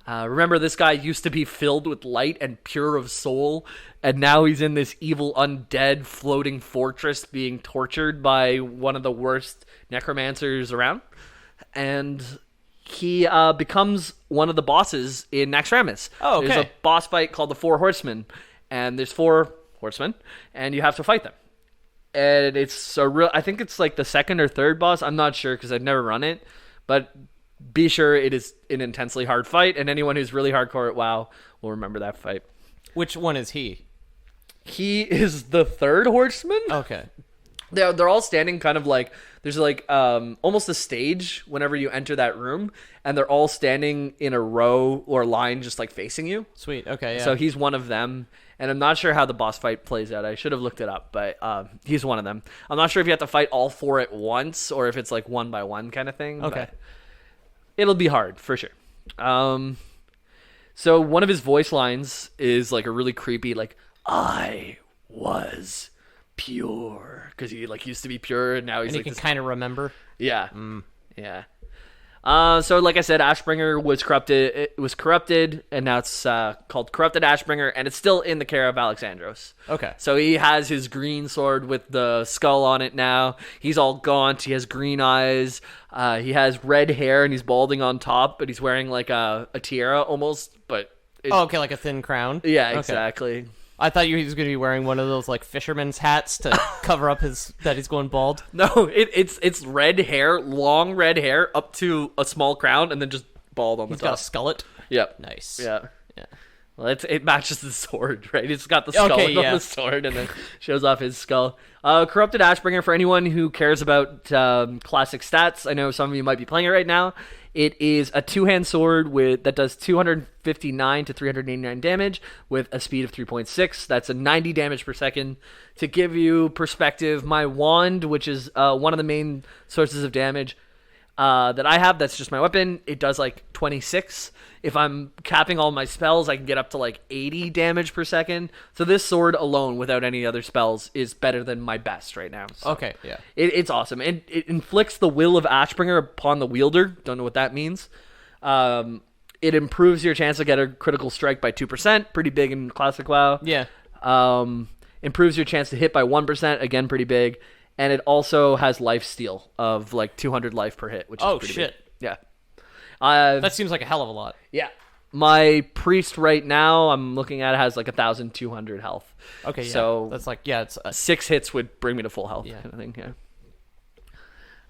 Remember, this guy used to be filled with light and pure of soul, and now he's in this evil undead floating fortress being tortured by one of the worst necromancers around. And he becomes one of the bosses in Naxxramas. Oh, okay. There's a boss fight called the Four Horsemen, and there's 4 horsemen, and you have to fight them. And it's I think it's like the second or third boss. I'm not sure because I've never run it, but be sure it is an intensely hard fight, and anyone who's really hardcore at WoW will remember that fight. Which one is he? He is the third horseman. Okay. They're all standing kind of like, there's like almost a stage whenever you enter that room, and they're all standing in a row or line just like facing you. Sweet, okay, yeah. So he's one of them, and I'm not sure how the boss fight plays out. I should have looked it up, but he's one of them. I'm not sure if you have to fight all 4 at once or if it's like one by one kind of thing. Okay. But it'll be hard, for sure. So one of his voice lines is like a really creepy, like, I was pure, because he like used to be pure and now he's and like he can this... kind of remember. Yeah. Yeah. So like I said, Ashbringer was corrupted. It was corrupted, and now it's called Corrupted Ashbringer, and it's still in the care of Alexandros. Okay. So he has his green sword with the skull on it now. He's all gaunt. He has green eyes. He has red hair, and he's balding on top, but he's wearing like a tiara almost. But Okay, like a thin crown. yeah, Okay. exactly. I thought he was going to be wearing one of those like fisherman's hats to cover up that he's going bald. No, it's red hair, long red hair up to a small crown, and then just bald on He's the got top. a skullet. Yep. Nice. Yeah. Yeah. Well, it matches the sword, right? It's got the skull on the sword, and then shows off his skull. Corrupted Ashbringer, for anyone who cares about classic stats, I know some of you might be playing it right now. It is a two-hand sword that does 259 to 389 damage with a speed of 3.6. That's a 90 damage per second. To give you perspective, my wand, which is one of the main sources of damage that I have, that's just my weapon, it does like 26. If I'm capping all my spells, I can get up to like 80 damage per second. So this sword alone, without any other spells, is better than my best right now. So Okay, yeah. it's awesome. It inflicts the will of Ashbringer upon the wielder. Don't know what that means. It improves your chance to get a critical strike by 2%. Pretty big in Classic WoW. Yeah. Improves your chance to hit by 1%. Again, pretty big. And it also has life steal of like 200 life per hit, which is pretty shit. big. Yeah. That seems like a hell of a lot. Yeah. My priest right now, I'm looking at, has like 1,200 health. Okay, yeah. So that's like, yeah, it's 6 hits would bring me to full health. Yeah. Kind of thing,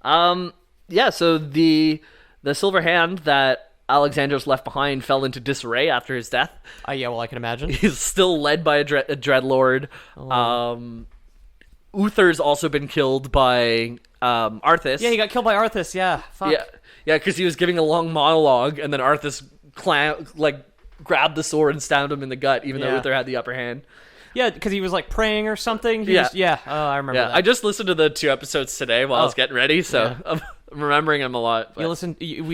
yeah. Yeah, so the silver hand that Alexandros left behind fell into disarray after his death. Yeah, well, I can imagine. He's still led by a dreadlord. Uther's also been killed by Arthas. Yeah, he got killed by Arthas, yeah. Fuck. Yeah, because he was giving a long monologue, and then Arthas grabbed the sword and stabbed him in the gut, even though Uther had the upper hand. Yeah, because he was like praying or something. Yeah. I remember that. I just listened to the 2 episodes today while I was getting ready, so I'm remembering them a lot. But. We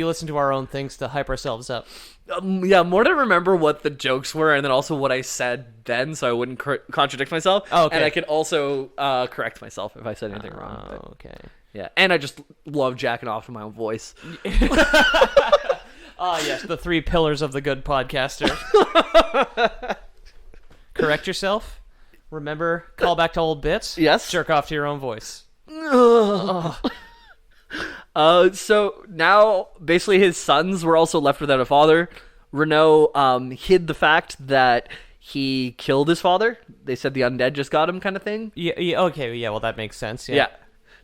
listen to our own things to hype ourselves up. More to remember what the jokes were, and then also what I said then, so I wouldn't contradict myself. Oh, okay. And I could also correct myself if I said anything wrong. But, Okay. yeah, and I just love jacking off to my own voice. Yes, the 3 pillars of the good podcaster. Correct yourself. Remember, call back to old bits. Yes. Jerk off to your own voice. So now, basically, his sons were also left without a father. Renaud hid the fact that he killed his father. They said the undead just got him, kind of thing. Yeah, okay, yeah, well, that makes sense. Yeah.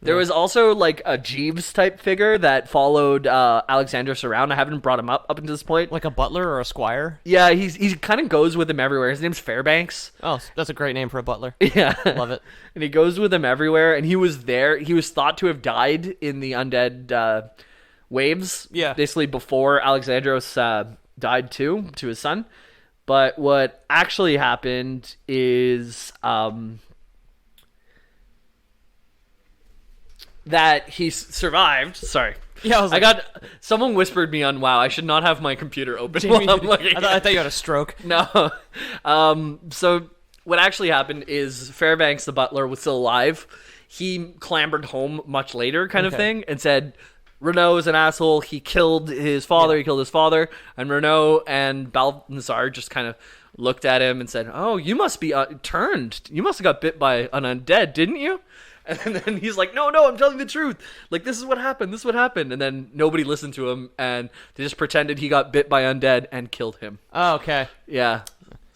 There was also like a Jeeves type figure that followed Alexandros around. I haven't brought him up until this point. Like a butler or a squire? Yeah, he kind of goes with him everywhere. His name's Fairbanks. Oh, that's a great name for a butler. Yeah. Love it. And he goes with him everywhere, and he was there. He was thought to have died in the undead waves. Yeah. Basically before Alexandros died too, to his son. But what actually happened is that he survived. Sorry. Yeah, I was someone whispered me on WoW. I should not have my computer open Jamie, while I'm looking. I thought you had a stroke. No. So what actually happened is Fairbanks, the butler, was still alive. He clambered home much later, kind of thing, and said Renaud is an asshole. He killed his father. He killed his father. And Renaud and Balthazar just kind of looked at him and said, "Oh, you must be turned. You must have got bit by an undead, didn't you?" And then he's like, no, I'm telling the truth. Like, this is what happened. This is what happened. And then nobody listened to him, and they just pretended he got bit by undead and killed him. Oh, okay. Yeah.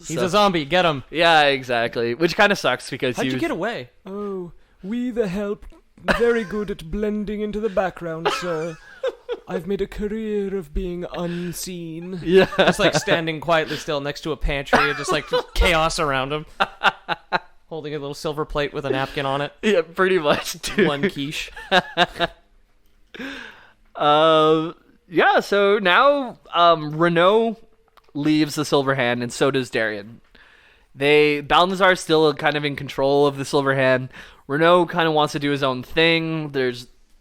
He's a zombie. Get him. Yeah, exactly. Which kind of sucks because How'd you get away? Oh, we the help very good at blending into the background, sir. I've made a career of being unseen. Yeah. Just like standing quietly still next to a pantry and just like chaos around him. Holding a little silver plate with a napkin on it. Yeah, pretty much, dude. One quiche. Yeah, so now Renaud leaves the Silver Hand, and so does Darien. Balthazar is still kind of in control of the Silver Hand. Renaud kind of wants to do his own thing.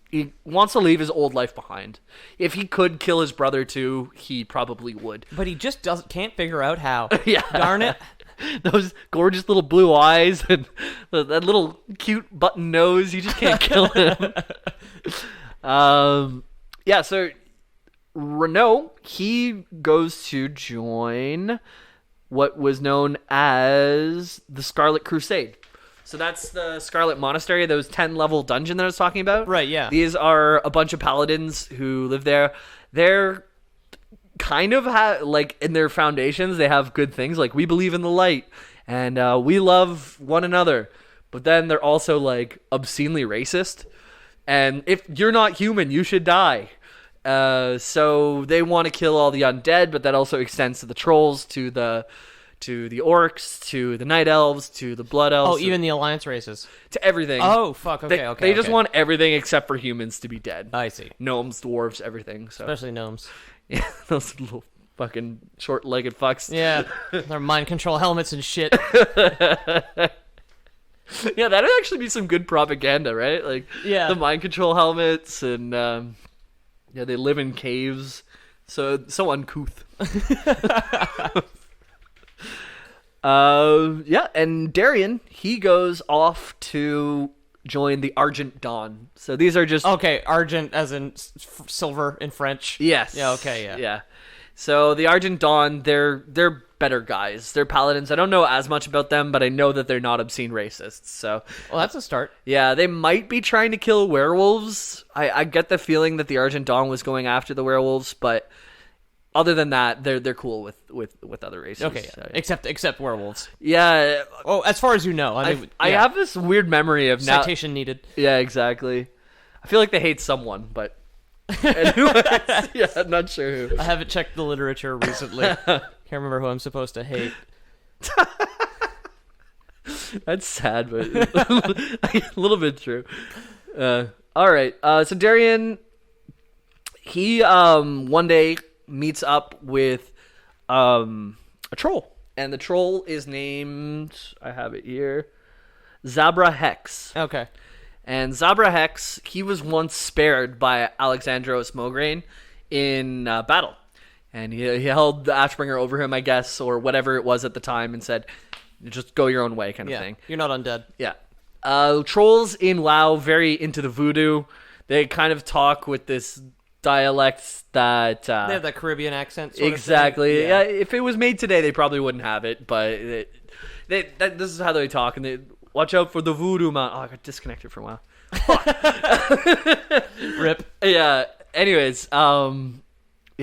He wants to leave his old life behind. If he could kill his brother too, he probably would. But he just can't figure out how. Yeah. Darn it. Those gorgeous little blue eyes and that little cute button nose, you just can't kill him. Yeah, so Renault, he goes to join what was known as the Scarlet Crusade. So that's the Scarlet Monastery, those 10-level dungeon that I was talking about. Right, yeah. These are a bunch of paladins who live there. They're kind of like in their foundations, they have good things. Like, we believe in the light and we love one another. But then they're also like obscenely racist. And if you're not human, you should die. So they want to kill all the undead, but that also extends to the trolls, to the orcs, to the night elves, to the blood elves. Oh, even the alliance races. To everything. Oh, fuck. Okay, They just want everything except for humans to be dead. I see. Gnomes, dwarves, everything. So. Especially gnomes. Yeah, those little fucking short-legged fucks. Yeah, their mind control helmets and shit. Yeah, that'd actually be some good propaganda, right? Like, yeah, the mind control helmets, and yeah, they live in caves, so uncouth. Yeah, and Darian, he goes off to join the Argent Dawn. So these are just okay, argent as in silver in French. Yes. Yeah. Okay. Yeah. So the Argent Dawn, they're better guys. They're paladins. I don't know as much about them, but I know that they're not obscene racists. So, well, that's a start. Yeah, they might be trying to kill werewolves. I get the feeling that the Argent Dawn was going after the werewolves, but other than that, they're cool with other races. Okay, yeah. Except werewolves. Yeah. Oh, as far as you know, I have this weird memory of citation needed. Yeah, exactly. I feel like they hate someone, but yeah, I'm not sure who. I haven't checked the literature recently. Can't remember who I'm supposed to hate. That's sad, but a little bit true. All right. So Darian, he one day meets up with a troll, and the troll is named, I have it here, Zabra Hex. Okay. And Zabra Hex, he was once spared by Alexandros Mograine in battle. And he held the Ashbringer over him, I guess, or whatever it was at the time, and said, just go your own way kind of thing. You're not undead. Yeah. Trolls in WoW, very into the voodoo. They kind of talk with this dialect that... they have that Caribbean accent sort exactly. Of thing. Yeah. If it was made today, they probably wouldn't have it, but this is how they talk, and they... Watch out for the voodoo man. Oh, I got disconnected for a while. Rip. Yeah. Anyways, yeah,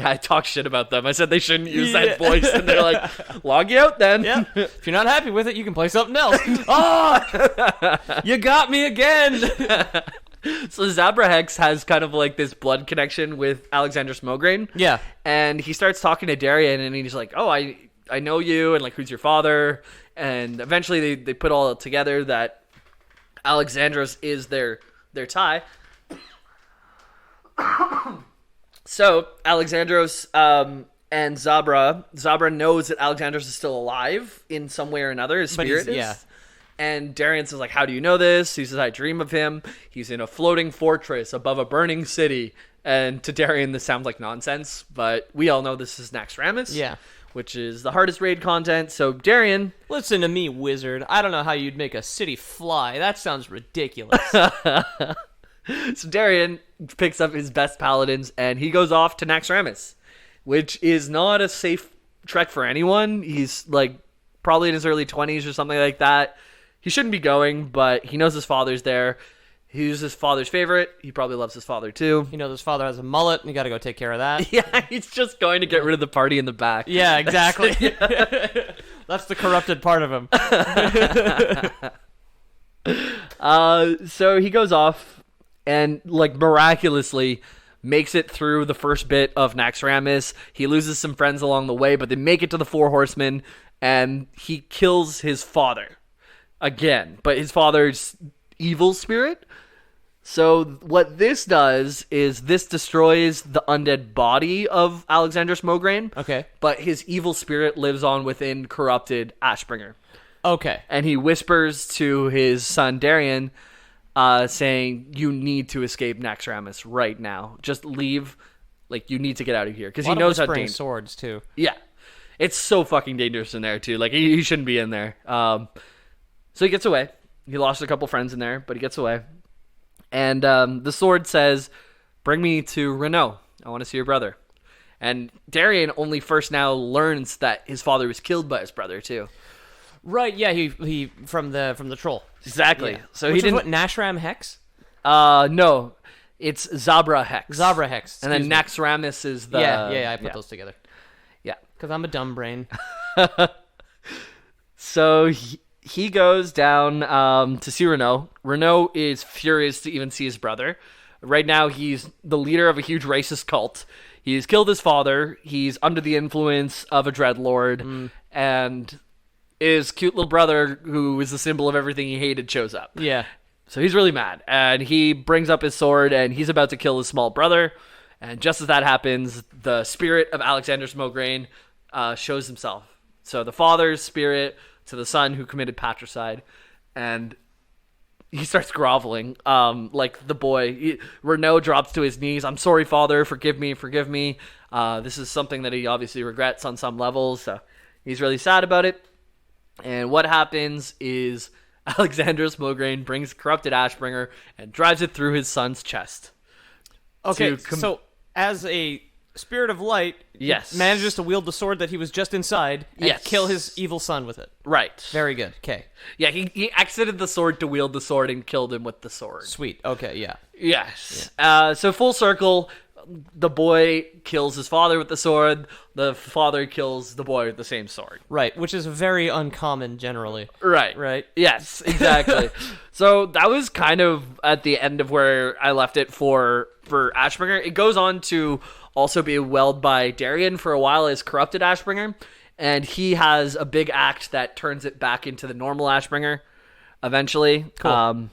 I talked shit about them. I said they shouldn't use that voice, and they're like, log you out then. Yeah. If you're not happy with it, you can play something else. Oh, you got me again. So Zabra Hex has kind of like this blood connection with Alexandros Mograine. Yeah. And he starts talking to Darian, and he's like, oh, I know you, and like, who's your father? And eventually they put all together that Alexandros is their tie. So Alexandros and Zabra knows that Alexandros is still alive in some way or another. His spirit is. Yeah. And Darian says, like, how do you know this? He says, I dream of him. He's in a floating fortress above a burning city. And to Darian, this sounds like nonsense, but we all know this is Naxxramas. Yeah. Which is the hardest raid content. So, Darian... Listen to me, wizard. I don't know how you'd make a city fly. That sounds ridiculous. So, Darian picks up his best paladins, and he goes off to Naxxramas, which is not a safe trek for anyone. He's, like, probably in his early 20s or something like that. He shouldn't be going, but he knows his father's there. He's his father's favorite. He probably loves his father, too. You know, his father has a mullet, and you gotta go take care of that. Yeah, he's just going to get rid of the party in the back. Yeah, exactly. That's the corrupted part of him. So he goes off and, like, miraculously makes it through the first bit of Naxxramas. He loses some friends along the way, but they make it to the Four Horsemen, and he kills his father again. But his father's evil spirit. So what this does is this destroys the undead body of Alexandros Mograine. Okay. But his evil spirit lives on within corrupted Ashbringer. Okay. And he whispers to his son Darian, saying, you need to escape Naxxramas right now. Just leave. Like, you need to get out of here. Because he knows how dangerous. Swords, too. Yeah. It's so fucking dangerous in there, too. Like, he shouldn't be in there. So he gets away. He lost a couple friends in there, but he gets away. And the sword says, bring me to Renault. I want to see your brother. And Darien only first now learns that his father was killed by his brother too. Right, yeah, he from the troll. Exactly. Yeah. So Which he didn't. is what, Nashram Hex? No, it's Zabra Hex. Zabra Hex. And then excuse me. Naxxramas is the. Yeah, I put those together. Yeah. Because I'm a dumb brain. So he goes down to see Renault. Renault is furious to even see his brother. Right now, he's the leader of a huge racist cult. He's killed his father. He's under the influence of a dreadlord. And his cute little brother, who is the symbol of everything he hated, shows up. Yeah. So he's really mad. And he brings up his sword, and he's about to kill his small brother. And just as that happens, the spirit of Alexander Smograin shows himself. So the father's spirit to the son who committed patricide. And he starts groveling, like the boy. Renault drops to his knees. I'm sorry, father. Forgive me. Forgive me. This is something that he obviously regrets on some levels. So he's really sad about it. And what happens is Alexander Smograin brings corrupted Ashbringer and drives it through his son's chest. Okay, so as a spirit of light, Yes. he manages to wield the sword that he was just inside and Yes. kill his evil son with it. Right. Very good. Okay. Yeah, he exited the sword to wield the sword and killed him with the sword. Sweet. Okay, yeah. Yes. So full circle, the boy kills his father with the sword. The father kills the boy with the same sword. Right, which is very uncommon generally. Right. Right. Yes, exactly. So that was kind of at the end of where I left it for Ashbringer. It goes on to also be welled by Darien for a while as corrupted Ashbringer, and he has a big act that turns it back into the normal Ashbringer eventually. Cool.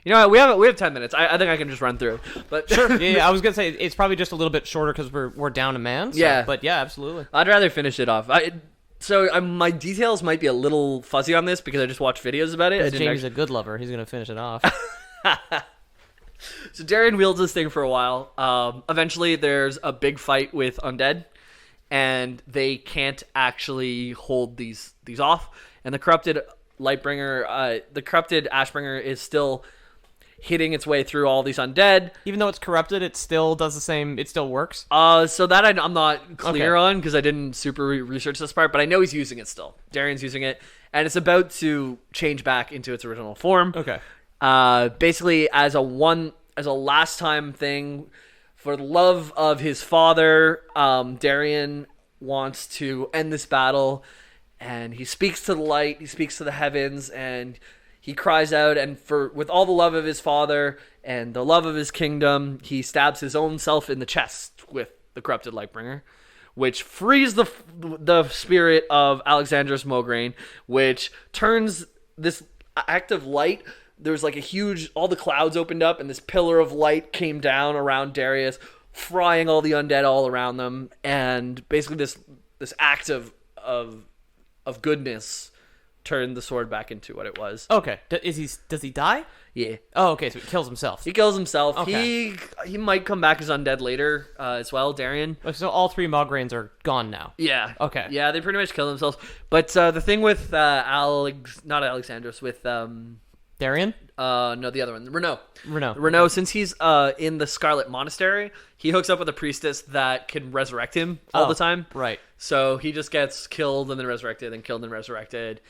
You know what? We have 10 minutes. I think I can just run through. But Sure. Yeah, I was gonna say it's probably just a little bit shorter because we're down a man. So, Yeah. But yeah, absolutely. I'd rather finish it off. My details might be a little fuzzy on this because I just watched videos about it. I didn't Jamie's a good lover. He's gonna finish it off. So Darien wields this thing for a while. Eventually, there's a big fight with undead, and they can't actually hold these off. And the corrupted Lightbringer, the corrupted Ashbringer is still hitting its way through all these undead. Even though it's corrupted, it still does the same. It still works. So that I'm not clear on because I didn't super research this part, but I know he's using it still. Darien's using it, and it's about to change back into its original form. Okay. Basically as a last time thing, for the love of his father, Darien wants to end this battle, and he speaks to the light, he speaks to the heavens, and he cries out, and with all the love of his father and the love of his kingdom, he stabs his own self in the chest with the corrupted Lightbringer, which frees the spirit of Alexander Smograin, which turns this act of light. There's like all the clouds opened up, and this pillar of light came down around Darius, frying all the undead all around them, and basically this act of goodness turned the sword back into what it was. Okay. Does he die? Yeah. Oh, okay. So he kills himself. He kills himself. Okay. He might come back as undead later as well, Darien. So all three Mograines are gone now. Yeah. Okay. Yeah, they pretty much kill themselves. But the thing with not Alexandros, with Darien? no, the other one, Renault. Renault. Since he's in the Scarlet Monastery, he hooks up with a priestess that can resurrect him all the time. Right. So he just gets killed and then resurrected, and killed and resurrected.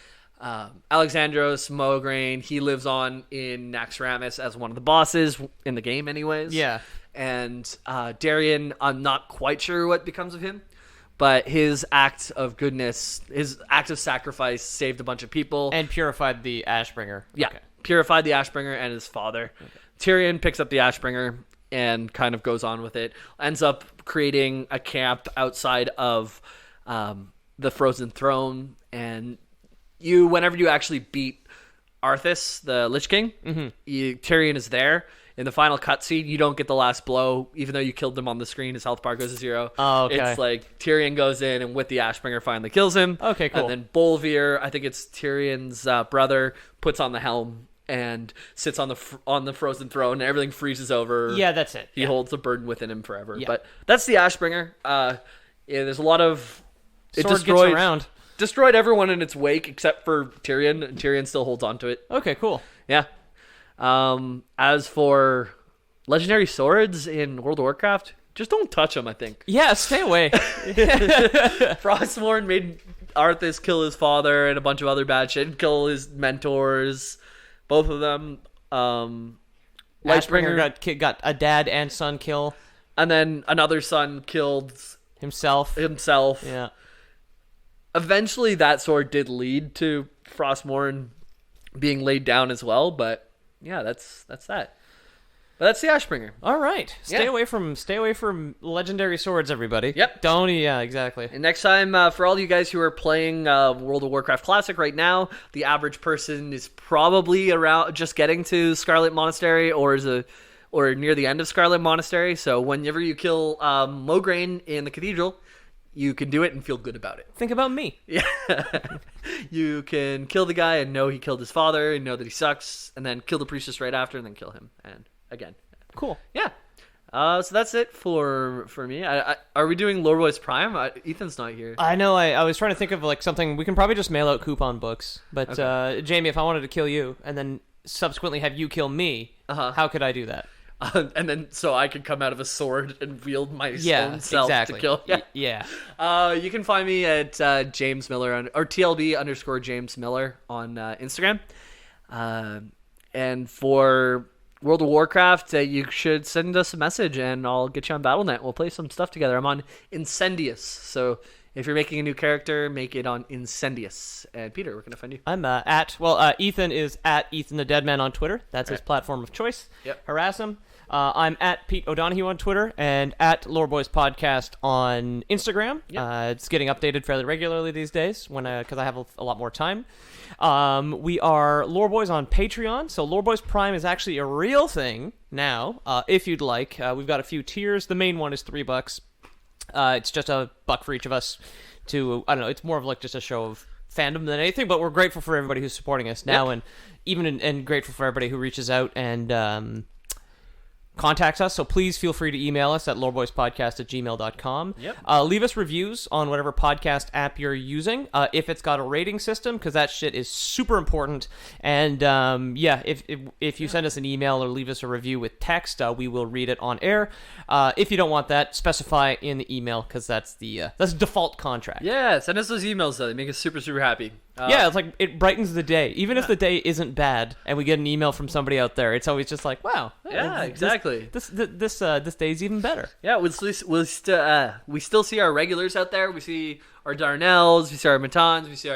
Alexandros Mograine, he lives on in Naxxramas as one of the bosses in the game anyways. Yeah. And Darien, I'm not quite sure what becomes of him, but his act of goodness, his act of sacrifice saved a bunch of people. And purified the Ashbringer. Yeah, Okay. purified the Ashbringer and his father. Okay. Tyrion picks up the Ashbringer and kind of goes on with it. Ends up creating a camp outside of the Frozen Throne, and whenever you actually beat Arthas, the Lich King, Tyrion is there. In the final cutscene, you don't get the last blow, even though you killed him on the screen. His health bar goes to 0. Oh, okay. It's like Tyrion goes in and with the Ashbringer finally kills him. Okay, cool. And then Bolvir, I think it's Tyrion's brother, puts on the helm and sits on the Frozen Throne, and everything freezes over. Yeah, that's it. He holds the burden within him forever. Yeah. But that's the Ashbringer. There's a lot of Sword gets around. Destroyed everyone in its wake except for Tyrion, and Tyrion still holds on to it. Okay, cool. Yeah. As for legendary swords in World of Warcraft, just don't touch them, I think. Yeah, stay away. Frostmourne made Arthas kill his father and a bunch of other bad shit, kill his mentors, both of them. Ashbringer got a dad and son kill. And then another son killed himself. Yeah. Eventually, that sword did lead to Frostmourne being laid down as well, but yeah, that's that. But that's the Ashbringer. All right, stay away from legendary swords, everybody. Yep. Yeah, exactly. And next time, for all you guys who are playing World of Warcraft Classic right now, the average person is probably around just getting to Scarlet Monastery or near the end of Scarlet Monastery. So whenever you kill Mograine in the Cathedral, you can do it and feel good about it. Think about me. Yeah. You can kill the guy and know he killed his father and know that he sucks, and then kill the priestess right after and then kill him. And again. Cool. Yeah. So that's it for me. Are we doing Lore Boys Prime? Ethan's not here. I know. I was trying to think of like something. We can probably just mail out coupon books. But okay. Jamie, if I wanted to kill you and then subsequently have you kill me, how could I do that? And then so I could come out of a sword and wield my own self to kill. Yeah. You can find me at James Miller or TLB_James Miller on Instagram. And for World of Warcraft, you should send us a message and I'll get you on Battle.net. We'll play some stuff together. I'm on Incendious, so if you're making a new character, make it on Incendious. And Peter, where can I find you? I'm Ethan is at Ethan the Deadman on Twitter. That's his platform of choice. Yep. Harass him. I'm at Pete O'Donohue on Twitter and at Lore Boys Podcast on Instagram. Yep. It's getting updated fairly regularly these days because I have a lot more time. We are Lore Boys on Patreon, so Lore Boys Prime is actually a real thing now. If you'd like, we've got a few tiers. The main one is $3. It's just $1 for each of us to, I don't know, it's more of like just a show of fandom than anything, but we're grateful for everybody who's supporting us now, and even grateful for everybody who reaches out and contacts us, so please feel free to email us at loreboyspodcast@gmail.com. Yep. Leave us reviews on whatever podcast app you're using, if it's got a rating system, because that shit is super important. And if you send us an email or leave us a review with text, we will read it on air. If you don't want that, specify in the email, because that's default contract. Yeah, send us those emails though. They make us super, super happy. It's like it brightens the day. Even if the day isn't bad and we get an email from somebody out there, it's always just like, wow. Yeah, exactly. This day's even better. Yeah, we still see our regulars out there. We see our Darnells, we see our Matans, we see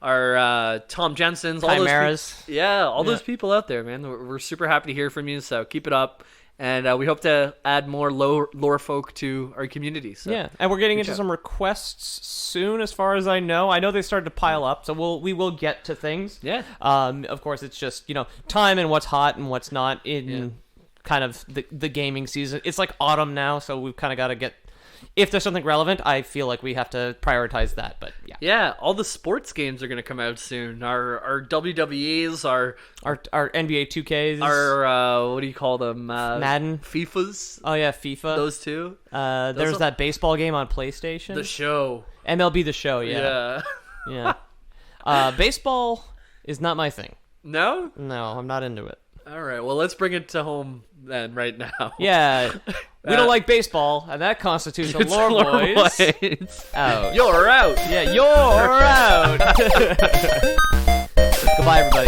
our Tom Jensens, all Chimeras. Those people out there, man. We're super happy to hear from you, so keep it up. And we hope to add more lore folk to our community. So. Yeah, and we're getting into some requests soon, as far as I know. I know they started to pile up, so we will get to things. Yeah. Of course, it's just time and what's hot and what's not in kind of the gaming season. It's like autumn now, so we've kind of got to get. If there's something relevant, I feel like we have to prioritize that, but yeah. Yeah, all the sports games are going to come out soon. Our WWEs, our NBA 2Ks. Our, what do you call them? Madden. FIFAs. Oh, yeah, FIFA. Those two. There's that baseball game on PlayStation. The Show. MLB The Show, yeah. Yeah. Baseball is not my thing. No? No, I'm not into it. All right, well, let's bring it to home then, right now. Yeah. We don't like baseball, and that constitutes a Lore Boys. Out. You're out. Yeah, you're out. Goodbye, everybody.